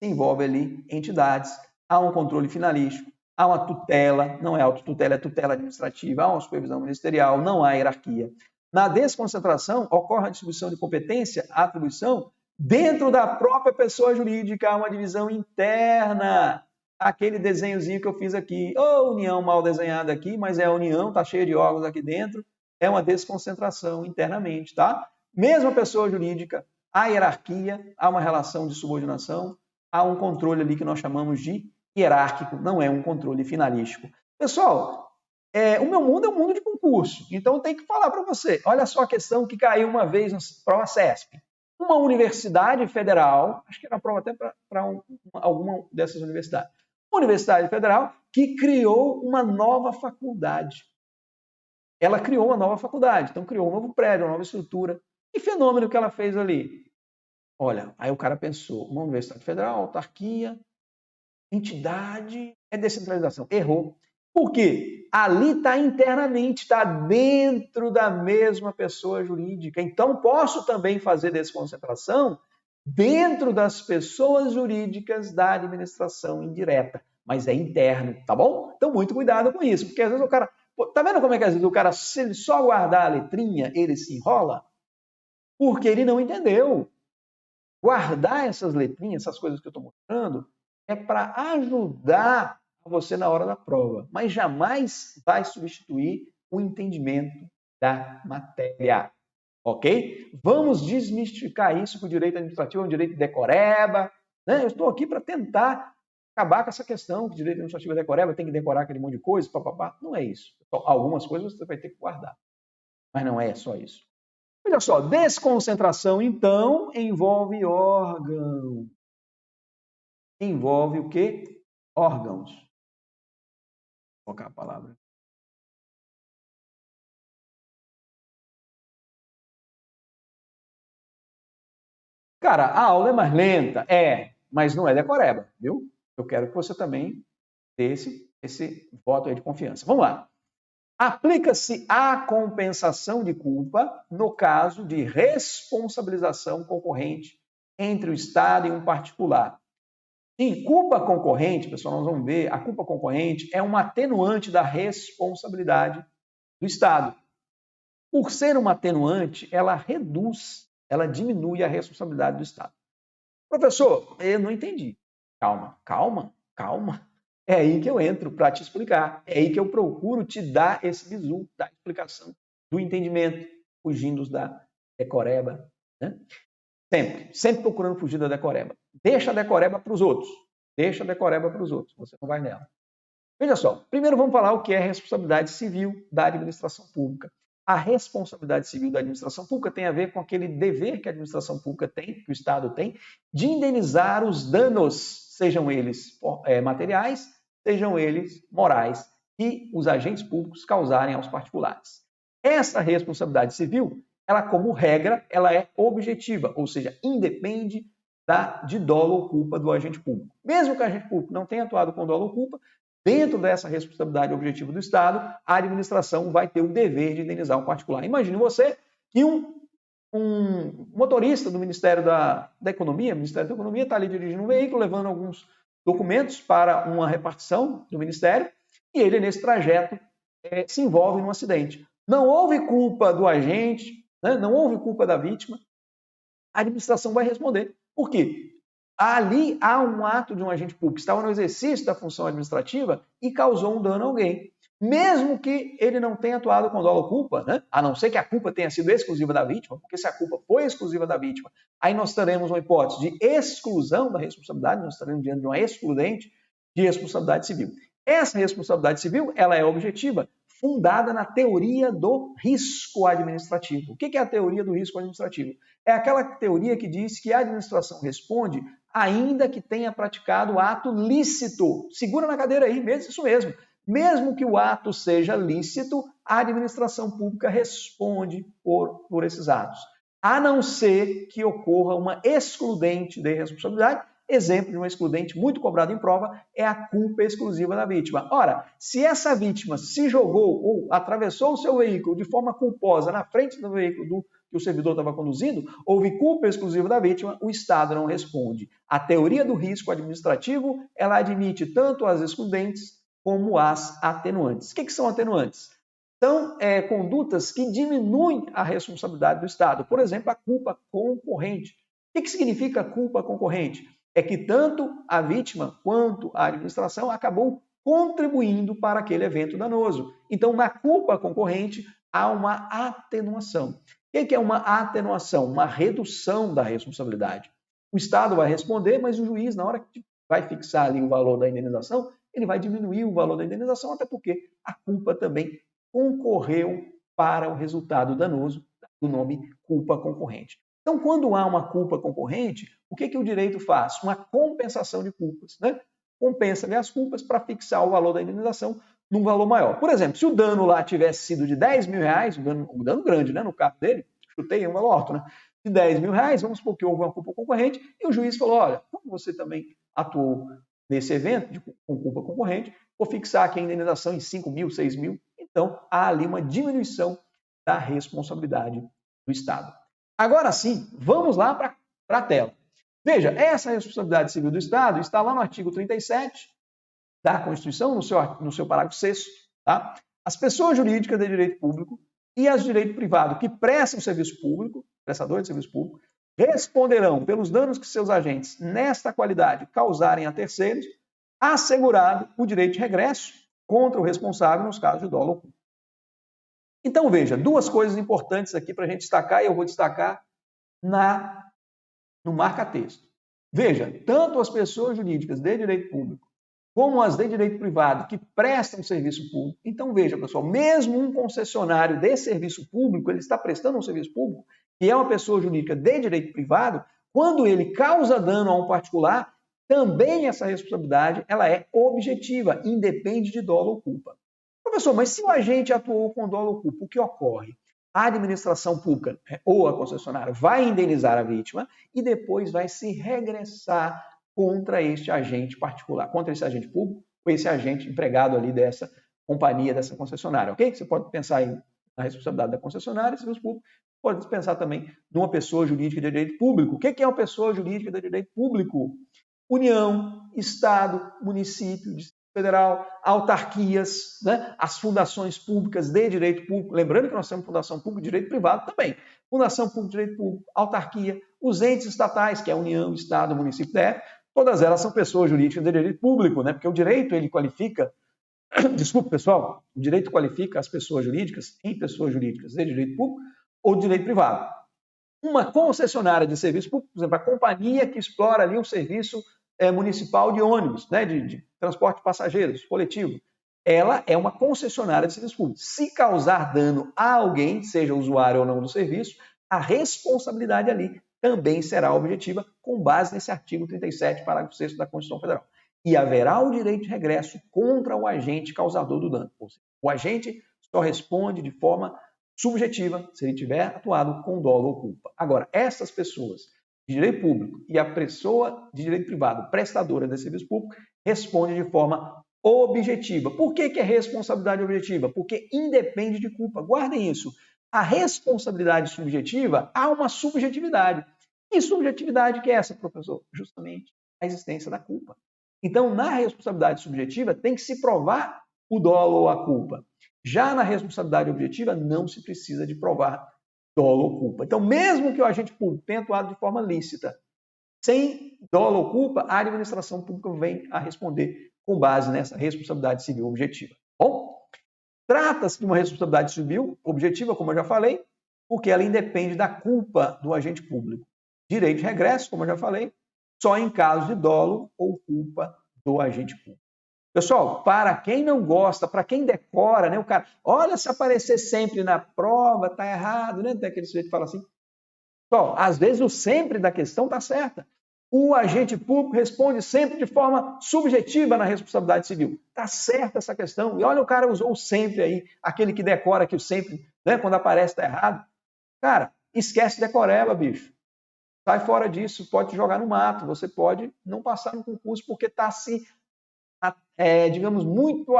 envolve ali entidades, há um controle finalístico, há uma tutela, não é autotutela, é tutela administrativa, há uma supervisão ministerial, não há hierarquia. Na desconcentração, ocorre a distribuição de competência, a atribuição, dentro da própria pessoa jurídica, há uma divisão interna. Aquele desenhozinho que eu fiz aqui, união mal desenhada aqui, mas é a união, está cheia de órgãos aqui dentro, é uma desconcentração internamente, tá? Mesma pessoa jurídica, há hierarquia, há uma relação de subordinação, há um controle ali que nós chamamos de hierárquico, não é um controle finalístico. Pessoal, o meu mundo é um mundo de concurso, então eu tenho que falar para você. Olha só a questão que caiu uma vez na prova CESP. Uma universidade federal, acho que era prova até para alguma dessas universidades, uma universidade federal que criou uma nova faculdade. Ela criou uma nova faculdade, então criou um novo prédio, uma nova estrutura. Que fenômeno que ela fez ali? Olha, aí o cara pensou, uma universidade federal, autarquia, entidade, é descentralização. Errou. Por quê? Ali está internamente, está dentro da mesma pessoa jurídica. Então, posso também fazer desconcentração dentro das pessoas jurídicas da administração indireta, mas é interno, tá bom? Então, muito cuidado com isso, porque às vezes o cara... Tá vendo como é que às vezes o cara, se ele só guardar a letrinha, ele se enrola? Porque ele não entendeu. Guardar essas letrinhas, essas coisas que eu estou mostrando, é para ajudar você na hora da prova, mas jamais vai substituir o entendimento da matéria. Ok? Vamos desmistificar isso, que o direito administrativo é um direito decoreba. Né? Eu estou aqui para tentar acabar com essa questão que o direito administrativo é decoreba, tem que decorar aquele monte de coisa, papapá. Não é isso. Algumas coisas você vai ter que guardar, mas não é só isso. Olha só, desconcentração, então, envolve órgão. Envolve o quê? Órgãos. Vou colocar a palavra. Cara, a aula é mais lenta, mas não é decoreba, viu? Eu quero que você também dê esse voto aí de confiança. Vamos lá. Aplica-se a compensação de culpa no caso de responsabilização concorrente entre o Estado e um particular. Em culpa concorrente, pessoal, nós vamos ver, a culpa concorrente é um atenuante da responsabilidade do Estado. Por ser uma atenuante, ela reduz, ela diminui a responsabilidade do Estado. Professor, eu não entendi. Calma. É aí que eu entro para te explicar. É aí que eu procuro te dar esse bizu da explicação, do entendimento, fugindo da decoreba. Né? Sempre procurando fugir da decoreba. Deixa a decoreba para os outros. Você não vai nela. Veja só, primeiro vamos falar o que é responsabilidade civil da administração pública. A responsabilidade civil da administração pública tem a ver com aquele dever que a administração pública tem, que o Estado tem, de indenizar os danos, sejam eles materiais, sejam eles morais, que os agentes públicos causarem aos particulares. Essa responsabilidade civil, ela como regra, ela é objetiva, ou seja, independe de dolo ou culpa do agente público. Mesmo que o agente público não tenha atuado com dolo ou culpa, dentro dessa responsabilidade objetiva do Estado, a administração vai ter o dever de indenizar um particular. Imagine você que um motorista do Ministério da Economia, o Ministério da Economia está ali dirigindo um veículo, levando alguns documentos para uma repartição do Ministério, e ele, nesse trajeto, se envolve num acidente. Não houve culpa do agente, né? Não houve culpa da vítima, a administração vai responder. Por quê? Ali há um ato de um agente público que estava no exercício da função administrativa e causou um dano a alguém. Mesmo que ele não tenha atuado com dolo ou culpa, né? A não ser que a culpa tenha sido exclusiva da vítima, porque se a culpa foi exclusiva da vítima, aí nós teremos uma hipótese de exclusão da responsabilidade, nós estaremos diante de uma excludente de responsabilidade civil. Essa responsabilidade civil, ela é objetiva, fundada na teoria do risco administrativo. O que é a teoria do risco administrativo? É aquela teoria que diz que a administração responde ainda que tenha praticado ato lícito. Segura na cadeira aí, isso mesmo. Mesmo que o ato seja lícito, a administração pública responde por esses atos. A não ser que ocorra uma excludente de responsabilidade. Exemplo de uma excludente muito cobrada em prova é a culpa exclusiva da vítima. Ora, se essa vítima se jogou ou atravessou o seu veículo de forma culposa na frente do veículo que o servidor estava conduzindo, houve culpa exclusiva da vítima, o Estado não responde. A teoria do risco administrativo, ela admite tanto as excludentes como as atenuantes. O que são atenuantes? São condutas que diminuem a responsabilidade do Estado. Por exemplo, a culpa concorrente. O que significa culpa concorrente? É que tanto a vítima quanto a administração acabou contribuindo para aquele evento danoso. Então, na culpa concorrente, há uma atenuação. O que é uma atenuação? Uma redução da responsabilidade. O Estado vai responder, mas o juiz, na hora que vai fixar ali o valor da indenização, ele vai diminuir o valor da indenização, até porque a culpa também concorreu para o resultado danoso do nome culpa concorrente. Então, quando há uma culpa concorrente, o que o direito faz? Uma compensação de culpas, né? Compensa as culpas para fixar o valor da indenização num valor maior. Por exemplo, se o dano lá tivesse sido de 10 mil reais, um dano grande, né, no carro dele, chutei um valor alto, né? De 10 mil reais, vamos supor que houve uma culpa concorrente, e o juiz falou, olha, como você também atuou nesse evento com culpa concorrente, vou fixar aqui a indenização em 5 mil, 6 mil. Então, há ali uma diminuição da responsabilidade do Estado. Agora sim, vamos lá para a tela. Veja, essa responsabilidade civil do Estado está lá no artigo 37 da Constituição, no seu parágrafo 6º. Tá? As pessoas jurídicas de direito público e as de direito privado que prestam serviço público, prestadores de serviço público, responderão pelos danos que seus agentes, nesta qualidade, causarem a terceiros, assegurado o direito de regresso contra o responsável nos casos de dolo ou culpa. Então, veja, duas coisas importantes aqui para a gente destacar, e eu vou destacar no marca-texto. Veja, tanto as pessoas jurídicas de direito público como as de direito privado que prestam serviço público. Então, veja, pessoal, mesmo um concessionário de serviço público, ele está prestando um serviço público, que é uma pessoa jurídica de direito privado, quando ele causa dano a um particular, também essa responsabilidade ela é objetiva, independe de dolo ou culpa. Professor, mas se o agente atuou com dolo ou culpa, o que ocorre? a administração pública, ou a concessionária, vai indenizar a vítima e depois vai se regressar contra este agente particular, contra esse agente público ou esse agente empregado ali dessa companhia, dessa concessionária, ok? Você pode pensar em na responsabilidade da concessionária e serviço público, pode pensar também numa pessoa jurídica de direito público. O que é uma pessoa jurídica de direito público? União, Estado, município, Distrito Federal, autarquias, né? As fundações públicas de direito público. Lembrando que nós temos fundação pública de direito privado também. Fundação pública de direito público, autarquia, os entes estatais, que é a União, Estado, município, todas elas são pessoas jurídicas de direito público, né? Porque o direito, ele qualifica, desculpe pessoal, o direito qualifica as pessoas jurídicas em pessoas jurídicas de direito público ou de direito privado. Uma concessionária de serviço público, por exemplo, a companhia que explora ali um serviço municipal de ônibus, né, de transporte de passageiros, coletivo, ela é uma concessionária de serviço público. Se causar dano a alguém, seja usuário ou não do serviço, a responsabilidade ali também será objetiva com base nesse artigo 37, parágrafo 6º da Constituição Federal. E haverá o direito de regresso contra o agente causador do dano. Ou seja, o agente só responde de forma subjetiva se ele tiver atuado com dolo ou culpa. Agora, essas pessoas de direito público e a pessoa de direito privado, prestadora de serviço público, respondem de forma objetiva. Por que é responsabilidade objetiva? Porque independe de culpa. Guardem isso. A responsabilidade subjetiva, há uma subjetividade. Que subjetividade que é essa, professor? Justamente a existência da culpa. Então, na responsabilidade subjetiva, tem que se provar o dolo ou a culpa. Já na responsabilidade objetiva, não se precisa de provar dolo ou culpa. Então, mesmo que o agente público tenha atuado de forma lícita, sem dolo ou culpa, a administração pública vem a responder com base nessa responsabilidade civil objetiva. Bom, trata-se de uma responsabilidade civil objetiva, como eu já falei, porque ela independe da culpa do agente público. Direito de regresso, como eu já falei, só em caso de dolo ou culpa do agente público. Pessoal, para quem não gosta, para quem decora, né, o cara, olha, se aparecer sempre na prova, tá errado, né? Tem aquele sujeito que fala assim. Pessoal, às vezes o sempre da questão tá certa. O agente público responde sempre de forma subjetiva na responsabilidade civil. Tá certa essa questão. E olha, o cara usou o sempre aí, aquele que decora que o sempre, né, quando aparece tá errado. Cara, esquece decoreba, bicho. Sai fora disso, pode te jogar no mato, você pode não passar no concurso porque está assim, digamos, muito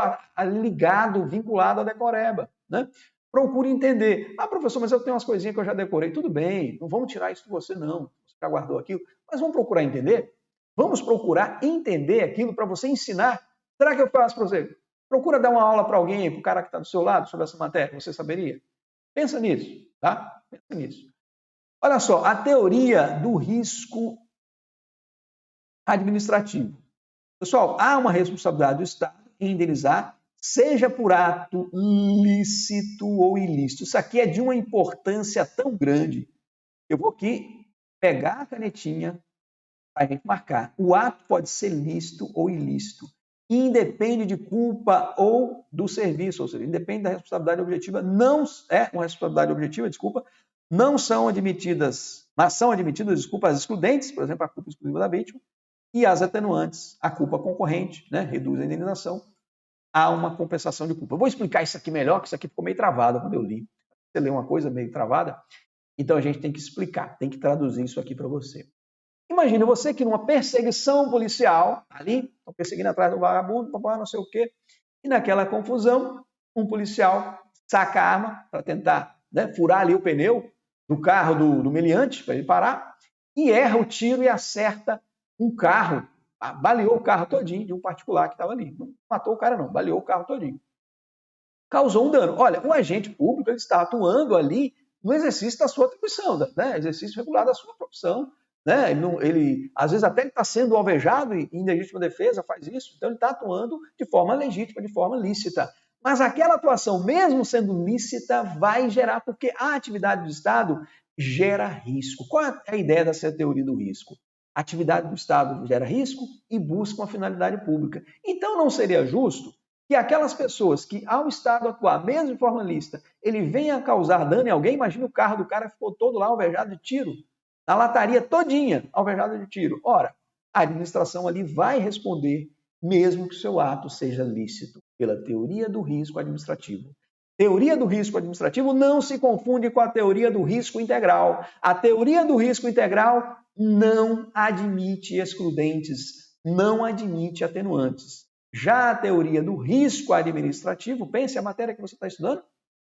ligado, vinculado à decoreba, né? Procure entender. Ah, professor, mas eu tenho umas coisinhas que eu já decorei. Tudo bem, não vamos tirar isso de você, não. Você já guardou aquilo. Mas vamos procurar entender? Vamos procurar entender aquilo para você ensinar. Será que eu faço para você? Procura dar uma aula para alguém, para o cara que está do seu lado, sobre essa matéria. Você saberia? Pensa nisso, tá? Pensa nisso. Olha só, a teoria do risco administrativo. Pessoal, há uma responsabilidade do Estado em indenizar, seja por ato lícito ou ilícito. Isso aqui é de uma importância tão grande. Eu vou aqui pegar a canetinha para a gente marcar. O ato pode ser lícito ou ilícito. Independe de culpa ou do serviço, ou seja, independe da responsabilidade objetiva, não é uma responsabilidade objetiva, desculpa, não são admitidas, mas são admitidas, desculpa, as excludentes, por exemplo, a culpa exclusiva da vítima, e as atenuantes, a culpa concorrente, né, reduz a indenização, há uma compensação de culpa. Eu vou explicar isso aqui melhor, que isso aqui ficou meio travado quando eu li. Você lê uma coisa meio travada, então a gente tem que explicar, tem que traduzir isso aqui para você. Imagina você que numa perseguição policial, ali, estão perseguindo atrás do vagabundo, não sei o quê, e naquela confusão, um policial saca a arma para tentar, né, furar ali o pneu do carro do meliante, para ele parar, e erra o tiro e acerta um carro, baleou o carro todinho de um particular que estava ali. Não matou o cara não, baleou o carro todinho. Causou um dano. Olha, o agente público ele está atuando ali no exercício da sua atribuição, né? Exercício regular da sua profissão. Né? Ele às vezes até está sendo alvejado e em legítima defesa faz isso, então ele está atuando de forma legítima, de forma lícita. Mas aquela atuação, mesmo sendo lícita, vai gerar, porque a atividade do Estado gera risco. Qual é a ideia dessa teoria do risco? A atividade do Estado gera risco e busca uma finalidade pública. Então não seria justo que aquelas pessoas que, ao Estado atuar, mesmo de forma lícita, ele venha causar dano em alguém, imagina o carro do cara ficou todo lá alvejado de tiro, na lataria todinha, alvejado de tiro. Ora, a administração ali vai responder, mesmo que o seu ato seja lícito, pela teoria do risco administrativo. Teoria do risco administrativo não se confunde com a teoria do risco integral. A teoria do risco integral não admite excludentes, não admite atenuantes. Já a teoria do risco administrativo, pense a matéria que você está estudando,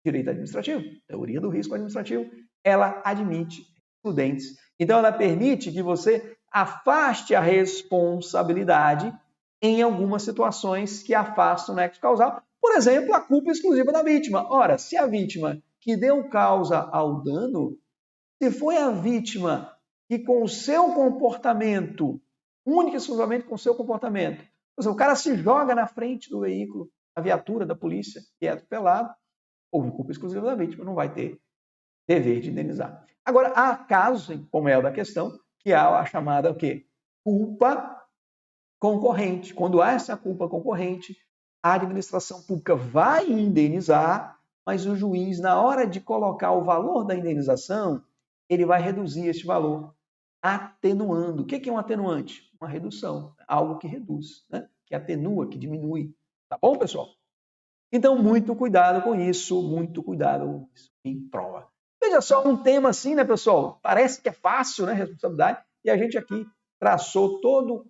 direito administrativo, teoria do risco administrativo, ela admite excludentes. Então, ela permite que você afaste a responsabilidade em algumas situações que afastam o nexo causal. Por exemplo, a culpa exclusiva da vítima. Ora, se a vítima que deu causa ao dano, se foi a vítima que com o seu comportamento, única e exclusivamente com o seu comportamento, o cara se joga na frente do veículo, a viatura da polícia, e é atropelado, houve culpa exclusiva da vítima, não vai ter dever de indenizar. Agora, há casos, como é o da questão, que há a chamada o quê? Culpa concorrente. Quando há essa culpa concorrente, a administração pública vai indenizar, mas o juiz, na hora de colocar o valor da indenização, ele vai reduzir este valor, atenuando. O que é um atenuante? Uma redução, algo que reduz, né? Que atenua, que diminui. Tá bom, pessoal? Então, muito cuidado com isso, muito cuidado em prova. Veja só, um tema assim, né, pessoal? Parece que é fácil, né, responsabilidade, e a gente aqui traçou todo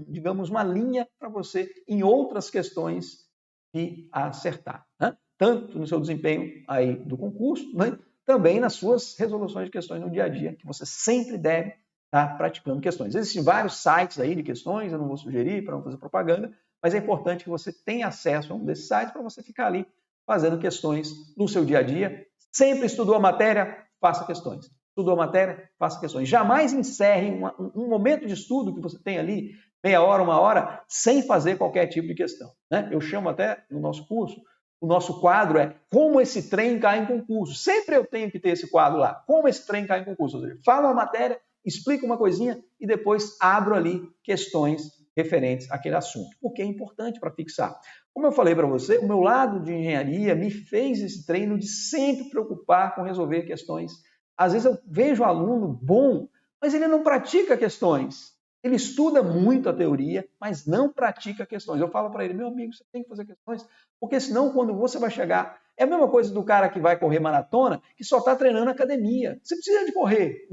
digamos, uma linha para você em outras questões de acertar, né? Tanto no seu desempenho aí do concurso, né? Também nas suas resoluções de questões no dia a dia, que você sempre deve estar praticando questões. Existem vários sites aí de questões, eu não vou sugerir para não fazer propaganda, mas é importante que você tenha acesso a um desses sites para você ficar ali fazendo questões no seu dia a dia. Sempre estudou a matéria, faça questões. Estudou a matéria, faça questões. Jamais encerre um momento de estudo que você tem ali, meia hora, uma hora, sem fazer qualquer tipo de questão, né? Eu chamo até no nosso curso, o nosso quadro é Como esse trem cai em concurso. Sempre eu tenho que ter esse quadro lá. Como esse trem cai em concurso. Ou seja, falo a matéria, explico uma coisinha e depois abro ali questões referentes àquele assunto, porque é importante para fixar. Como eu falei para você, o meu lado de engenharia me fez esse treino de sempre preocupar com resolver questões. Às vezes eu vejo aluno bom, mas ele não pratica questões. Ele estuda muito a teoria, mas não pratica questões. Eu falo para ele, meu amigo, você tem que fazer questões, porque senão quando você vai chegar... É a mesma coisa do cara que vai correr maratona, que só está treinando na academia. Você precisa de correr,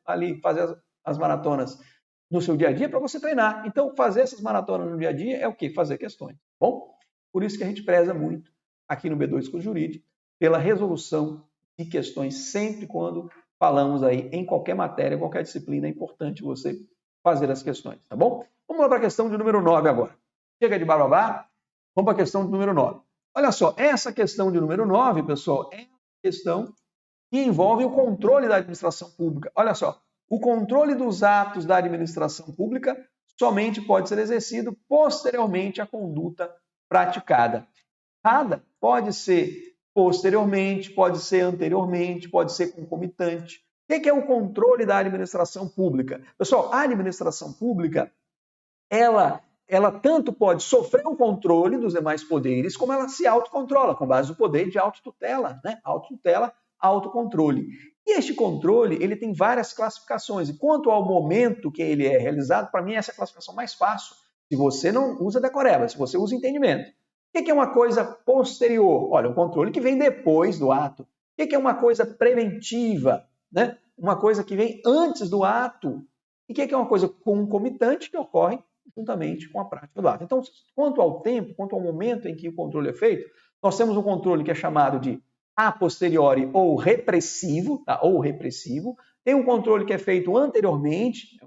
ali fazer as maratonas no seu dia a dia para você treinar. Então, fazer essas maratonas no dia a dia é o quê? Fazer questões. Bom, por isso que a gente preza muito aqui no B2 Curso Jurídico pela resolução de questões sempre quando falamos aí em qualquer matéria, qualquer disciplina, é importante você fazer as questões, tá bom? Vamos lá para a questão de número 9 agora. Chega de bababá, vamos para a questão de número 9. Olha só, essa questão de número 9, pessoal, é uma questão que envolve o controle da administração pública. Olha só, o controle dos atos da administração pública somente pode ser exercido posteriormente à conduta praticada. Nada pode ser posteriormente, pode ser anteriormente, pode ser concomitante. O que é o controle da administração pública? Pessoal, a administração pública, ela tanto pode sofrer o controle dos demais poderes, como ela se autocontrola, com base no poder de autotutela, né? Autotutela, autocontrole. E este controle, ele tem várias classificações. E quanto ao momento que ele é realizado, para mim essa é a classificação mais fácil, se você não usa decoreba, se você usa entendimento. O que é uma coisa posterior? Olha, um controle que vem depois do ato. O que é uma coisa preventiva? Né? Uma coisa que vem antes do ato. E o que é uma coisa concomitante que ocorre juntamente com a prática do ato. Então, quanto ao tempo, quanto ao momento em que o controle é feito, nós temos um controle que é chamado de a posteriori ou repressivo, tá? Ou repressivo. Tem um controle que é feito anteriormente,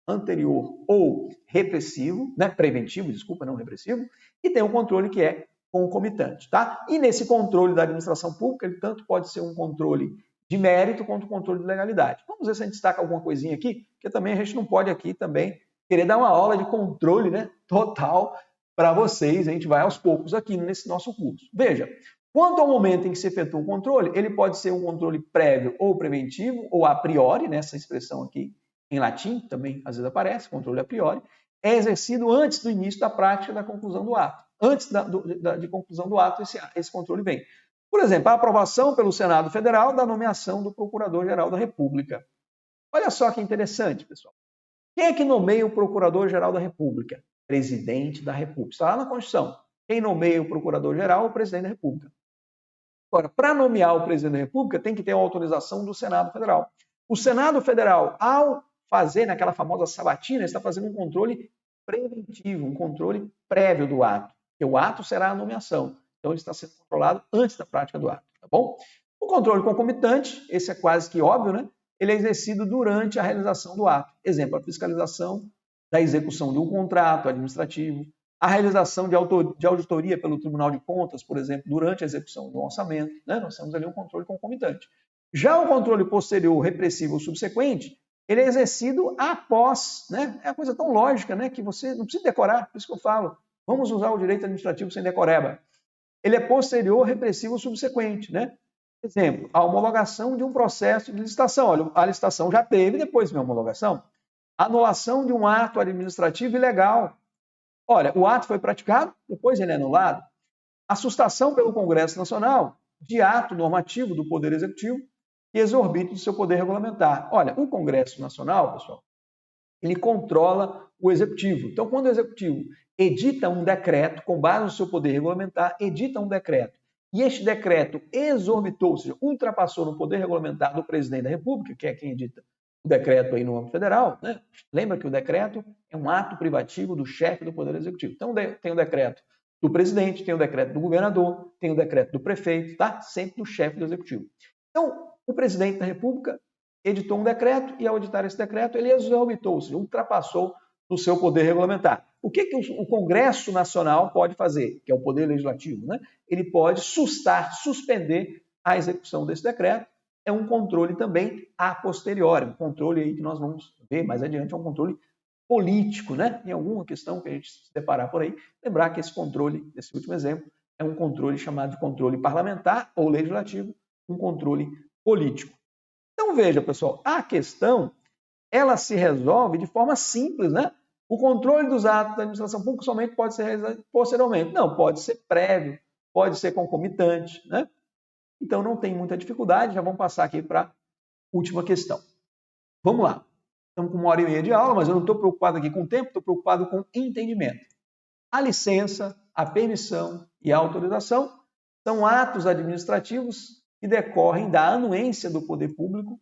anterior ou repressivo, né? Preventivo, desculpa, não repressivo. E tem um controle que é concomitante, tá? E nesse controle da administração pública, ele tanto pode ser um controle de mérito quanto um controle de legalidade. Vamos ver se a gente destaca alguma coisinha aqui, porque também a gente não pode aqui também querer dar uma aula de controle, né, total para vocês. A gente vai aos poucos aqui nesse nosso curso. Veja, quanto ao momento em que se efetua o controle, ele pode ser um controle prévio ou preventivo, ou a priori, nessa expressão aqui em latim, também às vezes aparece, controle a priori, é exercido antes do início da prática da conclusão do ato. Antes de conclusão do ato, esse controle vem. Por exemplo, a aprovação pelo Senado Federal da nomeação do Procurador-Geral da República. Olha só que interessante, pessoal. Quem é que nomeia o Procurador-Geral da República? Presidente da República. Está lá na Constituição. Quem nomeia o procurador-geral é o presidente da República. Agora, para nomear o presidente da República, tem que ter uma autorização do Senado Federal. O Senado Federal, ao fazer naquela famosa sabatina, está fazendo um controle preventivo, um controle prévio do ato, porque o ato será a nomeação. Então, ele está sendo controlado antes da prática do ato, tá bom? O controle concomitante, esse é quase que óbvio, né? Ele é exercido durante a realização do ato. Exemplo, a fiscalização da execução de um contrato administrativo, a realização de auditoria pelo Tribunal de Contas, por exemplo, durante a execução do orçamento, né? Nós temos ali um controle concomitante. Já o controle posterior, repressivo ou subsequente, ele é exercido após, né? É uma coisa tão lógica, né? Que você não precisa decorar, por isso que eu falo, vamos usar o direito administrativo sem decoreba. Ele é posterior, repressivo ou subsequente, né? Exemplo, a homologação de um processo de licitação. Olha, a licitação já teve, depois vem a homologação. Anulação de um ato administrativo ilegal. Olha, o ato foi praticado, depois ele é anulado. A sustação pelo Congresso Nacional de ato normativo do Poder Executivo que exorbite do seu poder regulamentar. Olha, o Congresso Nacional, pessoal, ele controla o Executivo. Então, quando o Executivo edita um decreto, com base no seu poder regulamentar, edita um decreto, e este decreto exorbitou, ou seja, ultrapassou no poder regulamentar do presidente da República, que é quem edita o decreto aí no âmbito federal, né? Lembra que o decreto é um ato privativo do chefe do Poder Executivo. Então, tem o decreto do presidente, tem o decreto do governador, tem o decreto do prefeito, tá? Sempre do chefe do Executivo. Então, o presidente da República editou um decreto e, ao editar esse decreto, ele exorbitou, ou seja, ultrapassou no seu poder regulamentar. O que o Congresso Nacional pode fazer, que é o poder legislativo, né? Ele pode suspender a execução desse decreto. É um controle também a posteriori, um controle aí que nós vamos ver mais adiante, é um controle político, né? Em alguma questão que a gente se deparar por aí, lembrar que esse controle, esse último exemplo, é um controle chamado de controle parlamentar ou legislativo, um controle político. Então veja, pessoal, a questão ela se resolve de forma simples, né? O controle dos atos da administração pública somente pode ser realizado posteriormente. Não, pode ser prévio, pode ser concomitante, né? Então não tem muita dificuldade, já vamos passar aqui para a última questão. Vamos lá. Estamos com 1h30 de aula, mas eu não estou preocupado aqui com o tempo, estou preocupado com entendimento. A licença, a permissão e a autorização são atos administrativos que decorrem da anuência do poder público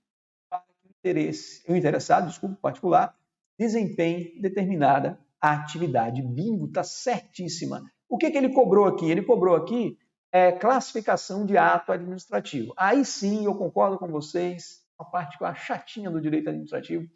para que o interessado, particular, desempenhe determinada atividade. Bingo, está certíssima. O que ele cobrou aqui? Ele cobrou aqui classificação de ato administrativo. Aí sim, eu concordo com vocês, a parte que eu acho chatinha do direito administrativo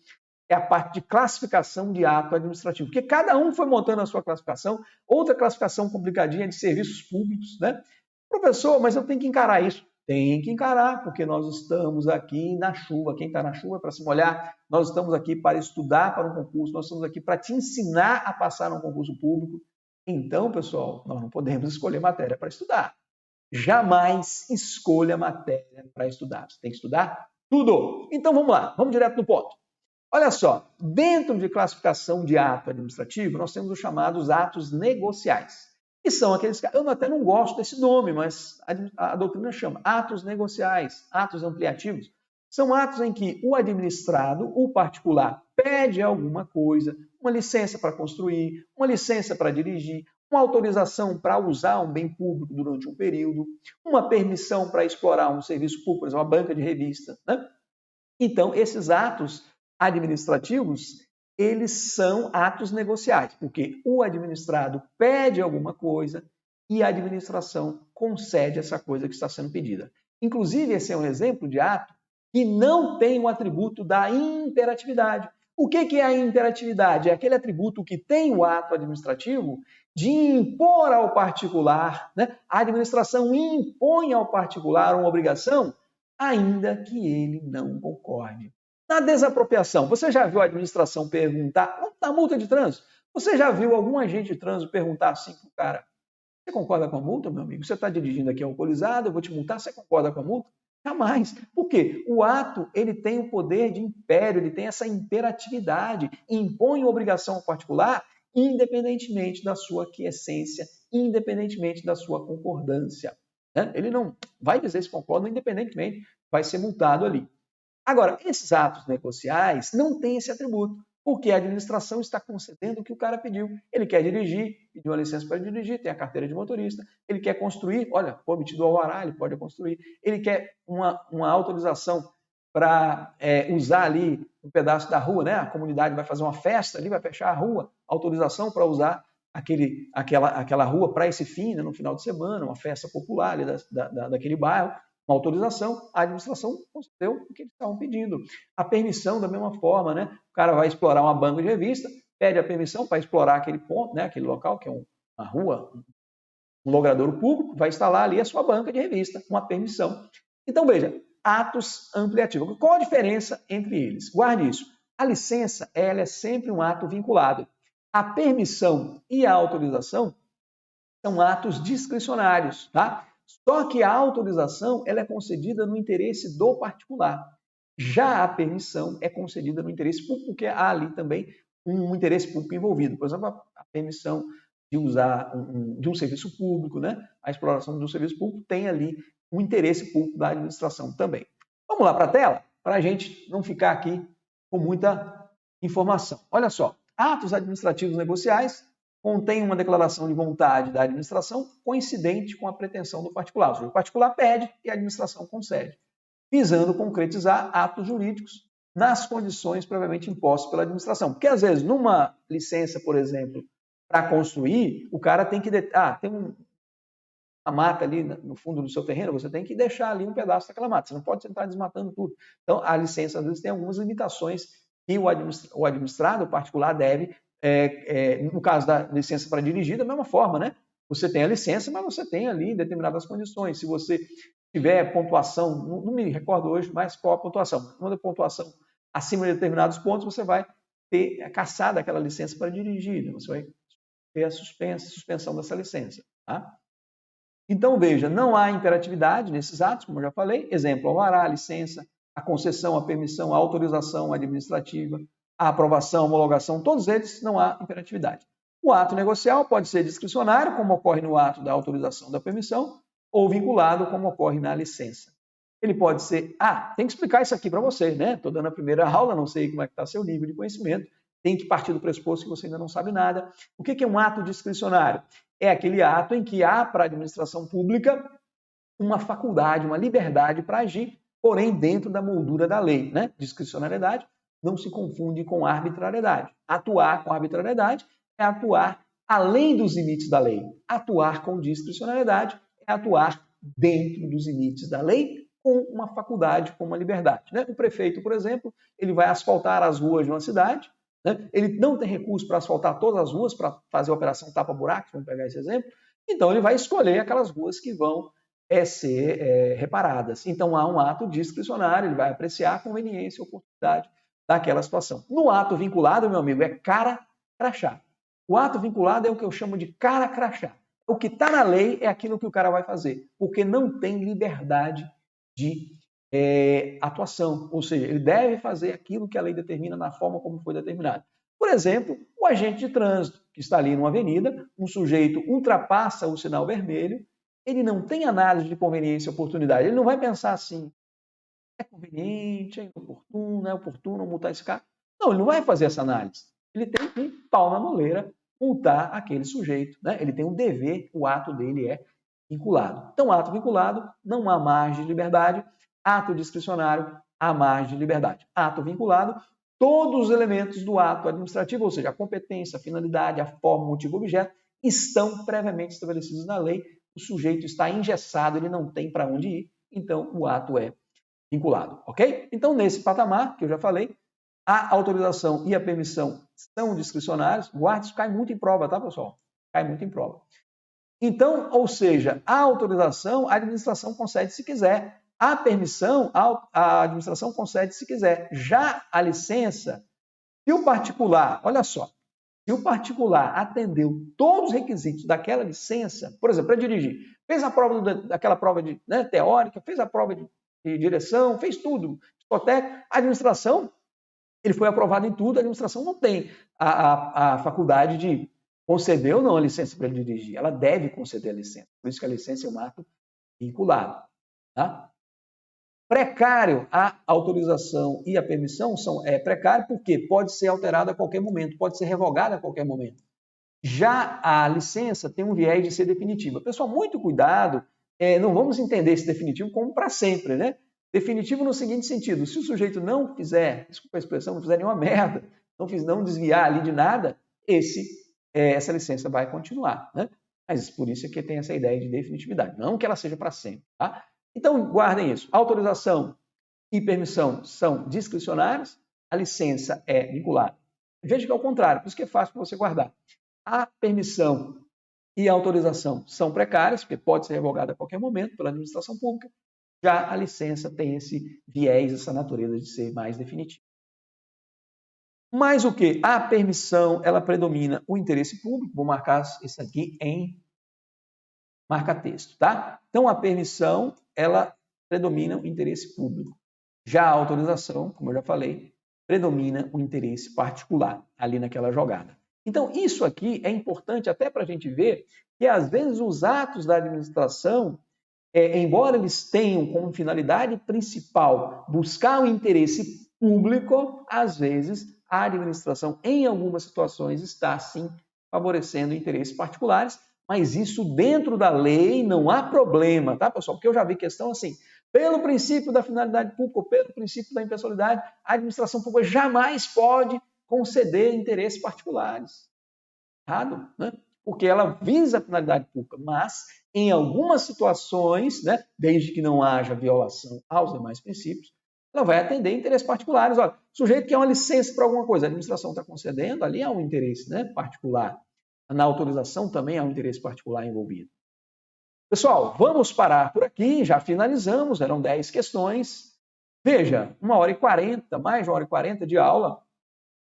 é a parte de classificação de ato administrativo, porque cada um foi montando a sua classificação, outra classificação complicadinha de serviços públicos, né? Professor, mas eu tenho que encarar isso. Tem que encarar, porque nós estamos aqui na chuva. Quem está na chuva é para se molhar. Nós estamos aqui para estudar para um concurso, nós estamos aqui para te ensinar a passar num concurso público. Então, pessoal, nós não podemos escolher matéria para estudar. Jamais escolha matéria para estudar. Você tem que estudar tudo. Então, vamos lá, vamos direto no ponto. Olha só, dentro de classificação de ato administrativo, nós temos os chamados atos negociais. Que são aqueles que eu até não gosto desse nome, mas a doutrina chama atos negociais, atos ampliativos. São atos em que o administrado, o particular, pede alguma coisa, uma licença para construir, uma licença para dirigir, uma autorização para usar um bem público durante um período, uma permissão para explorar um serviço público, por exemplo, uma banca de revista, né? Então, esses atos administrativos, eles são atos negociais, porque o administrado pede alguma coisa e a administração concede essa coisa que está sendo pedida. Inclusive, esse é um exemplo de ato que não tem o atributo da imperatividade. O que é a imperatividade? É aquele atributo que tem o ato administrativo de impor ao particular, né? A administração impõe ao particular uma obrigação, ainda que ele não concorde. Na desapropriação, você já viu a administração perguntar, na multa de trânsito, você já viu algum agente de trânsito perguntar assim para o cara, você concorda com a multa, meu amigo? Você está dirigindo aqui alcoolizado, eu vou te multar, você concorda com a multa? Jamais. Por quê? O ato, ele tem o poder de império, ele tem essa imperatividade, impõe obrigação ao particular, independentemente da sua aquiescência, independentemente da sua concordância. Né? Ele não vai dizer se concorda, independentemente, vai ser multado ali. Agora, esses atos negociais não têm esse atributo. Porque a administração está concedendo o que o cara pediu. Ele quer dirigir, pediu uma licença para dirigir, tem a carteira de motorista. Ele quer construir, olha, foi omitido o alvará, ele pode construir. Ele quer uma autorização para usar ali um pedaço da rua, né? A comunidade vai fazer uma festa ali, vai fechar a rua, autorização para usar aquela rua para esse fim, né? No final de semana, uma festa popular ali daquele bairro, uma autorização, a administração concedeu o que eles estavam pedindo. A permissão, da mesma forma, né? O cara vai explorar uma banca de revista, pede a permissão para explorar aquele ponto, né? Aquele local que é uma rua, um logradouro público, vai instalar ali a sua banca de revista, uma permissão. Então, veja, atos ampliativos. Qual a diferença entre eles? Guarde isso. A licença, ela é sempre um ato vinculado. A permissão e a autorização são atos discricionários, tá? Só que a autorização, ela é concedida no interesse do particular. Já a permissão é concedida no interesse público, porque há ali também um interesse público envolvido. Por exemplo, a permissão de usar de um serviço público, né? A exploração de um serviço público tem ali um interesse público da administração também. Vamos lá para a tela, para a gente não ficar aqui com muita informação. Olha só, atos administrativos negociais contém uma declaração de vontade da administração coincidente com a pretensão do particular. Ou seja, o particular pede e a administração concede, visando concretizar atos jurídicos nas condições previamente impostas pela administração. Porque, às vezes, numa licença, por exemplo, para construir, o cara tem que... tem uma mata ali no fundo do seu terreno, você tem que deixar ali um pedaço daquela mata. Você não pode estar desmatando tudo. Então, a licença, às vezes, tem algumas limitações que o administrado, o particular, deve... no caso da licença para dirigir, da mesma forma, né? Você tem a licença, mas você tem ali determinadas condições. Se você tiver pontuação, não me recordo hoje mais qual a pontuação, quando a pontuação acima de determinados pontos, você vai ter cassada aquela licença para dirigir, né? Você vai ter a suspensão dessa licença, tá? Então, veja, não há imperatividade nesses atos, como eu já falei. Exemplo, alvará, a licença, a concessão, a permissão, a autorização administrativa, a aprovação, a homologação, todos eles não há imperatividade. O ato negocial pode ser discricionário, como ocorre no ato da autorização da permissão, ou vinculado, como ocorre na licença. Ele pode ser... tem que explicar isso aqui para você, né? Estou dando a primeira aula, não sei como é que está seu nível de conhecimento, tem que partir do pressuposto que você ainda não sabe nada. O que é um ato discricionário? É aquele ato em que há para a administração pública uma faculdade, uma liberdade para agir, porém dentro da moldura da lei, né? Discricionariedade não se confunde com arbitrariedade. Atuar com arbitrariedade é atuar além dos limites da lei. Atuar com discricionariedade é atuar dentro dos limites da lei com uma faculdade, com uma liberdade, né? O prefeito, por exemplo, ele vai asfaltar as ruas de uma cidade, né? Ele não tem recurso para asfaltar todas as ruas, para fazer a operação tapa-buracos, vamos pegar esse exemplo, então ele vai escolher aquelas ruas que vão ser reparadas. Então há um ato discricionário, ele vai apreciar a conveniência e oportunidade daquela situação. No ato vinculado, meu amigo, é cara crachá. O ato vinculado é o que eu chamo de cara crachá. O que está na lei é aquilo que o cara vai fazer, porque não tem liberdade de atuação, ou seja, ele deve fazer aquilo que a lei determina na forma como foi determinado. Por exemplo, o agente de trânsito, que está ali numa avenida, um sujeito ultrapassa o sinal vermelho, ele não tem análise de conveniência e oportunidade, ele não vai pensar assim, é conveniente, é oportuno multar esse cara. Não, ele não vai fazer essa análise. Ele tem que, pau na moleira, multar aquele sujeito, né? Ele tem um dever, o ato dele é vinculado. Então, ato vinculado, não há margem de liberdade. Ato discricionário, há margem de liberdade. Ato vinculado, todos os elementos do ato administrativo, ou seja, a competência, a finalidade, a forma, o motivo, o objeto, estão previamente estabelecidos na lei. O sujeito está engessado, ele não tem para onde ir, então o ato é vinculado, ok? Então, nesse patamar, que eu já falei, a autorização e a permissão são discricionários. Guarde, isso cai muito em prova, tá, pessoal? Cai muito em prova. Então, ou seja, a autorização, a administração concede se quiser. A permissão, a administração concede se quiser. Já a licença, se o particular, olha só, se o particular atendeu todos os requisitos daquela licença, por exemplo, para dirigir, fez a prova daquela prova teórica, fez a prova de direção, fez tudo, discoteca, a administração, ele foi aprovado em tudo, a administração não tem a faculdade de conceder ou não a licença para ele dirigir, ela deve conceder a licença, por isso que a licença é um ato vinculado, tá? Precário, a autorização e a permissão é precário porque pode ser alterado a qualquer momento, pode ser revogado a qualquer momento. Já a licença tem um viés de ser definitiva. Pessoal, muito cuidado, não vamos entender esse definitivo como para sempre, né? Definitivo no seguinte sentido, se o sujeito não fizer, desculpa a expressão, não fizer nenhuma merda, não desviar ali de nada, essa licença vai continuar, né? Mas por isso é que tem essa ideia de definitividade, não que ela seja para sempre, tá? Então, guardem isso. Autorização e permissão são discricionárias, a licença é vinculada. Veja que é o contrário, por isso que é fácil para você guardar. A permissão e a autorização são precárias, porque pode ser revogada a qualquer momento pela administração pública. Já a licença tem esse viés, essa natureza de ser mais definitiva. Mas o que? A permissão, ela predomina o interesse público. Vou marcar isso aqui em marca-texto, tá? Então, a permissão, ela predomina o interesse público. Já a autorização, como eu já falei, predomina o interesse particular ali naquela jogada. Então, isso aqui é importante até para a gente ver que, às vezes, os atos da administração, embora eles tenham como finalidade principal buscar o interesse público, às vezes, a administração, em algumas situações, está, sim, favorecendo interesses particulares, mas isso dentro da lei não há problema, tá, pessoal? Porque eu já vi questão assim, pelo princípio da finalidade pública, ou pelo princípio da impessoalidade, a administração pública jamais pode conceder interesses particulares. Errado, né? Porque ela visa a finalidade pública, mas em algumas situações, né, desde que não haja violação aos demais princípios, ela vai atender interesses particulares. Olha, o sujeito quer uma licença para alguma coisa, a administração está concedendo, ali há um interesse, né, particular. Na autorização também há um interesse particular envolvido. Pessoal, vamos parar por aqui, já finalizamos, eram 10 questões. Veja, 1h40, mais de 1h40 de aula.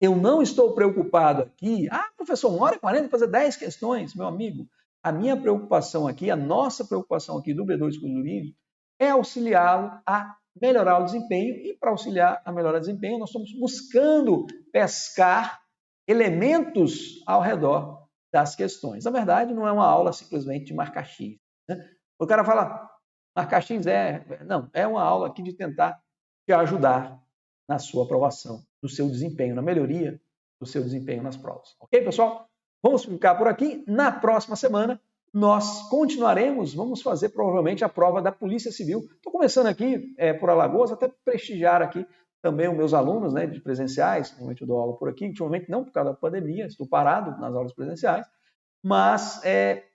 Eu não estou preocupado aqui, professor, 1h40 para fazer 10 questões, meu amigo. A minha preocupação aqui, a nossa preocupação aqui do B2 Curso Jurídico é auxiliá-lo a melhorar o desempenho, e para auxiliar a melhorar o desempenho, nós estamos buscando pescar elementos ao redor das questões. Na verdade, não é uma aula simplesmente de marcar X, né? O cara fala, marcar X não, é uma aula aqui de tentar te ajudar na sua aprovação, no seu desempenho, na melhoria do seu desempenho nas provas. Ok, pessoal? Vamos ficar por aqui. Na próxima semana, nós continuaremos, vamos fazer provavelmente a prova da Polícia Civil. Estou começando aqui por Alagoas, até prestigiar aqui também os meus alunos, né, de presenciais. Normalmente eu dou aula por aqui, ultimamente não por causa da pandemia, estou parado nas aulas presenciais, mas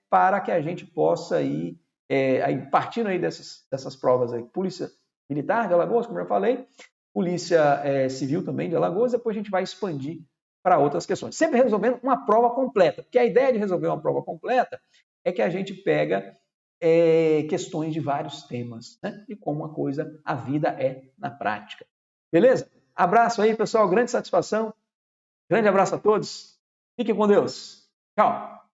para que a gente possa ir, partindo aí dessas provas aí, Polícia Militar de Alagoas, como eu já falei, Polícia Civil também de Alagoas, depois a gente vai expandir para outras questões. Sempre resolvendo uma prova completa, porque a ideia de resolver uma prova completa é que a gente pega questões de vários temas, né? E como a vida é na prática. Beleza? Abraço aí, pessoal, grande satisfação. Grande abraço a todos. Fiquem com Deus. Tchau.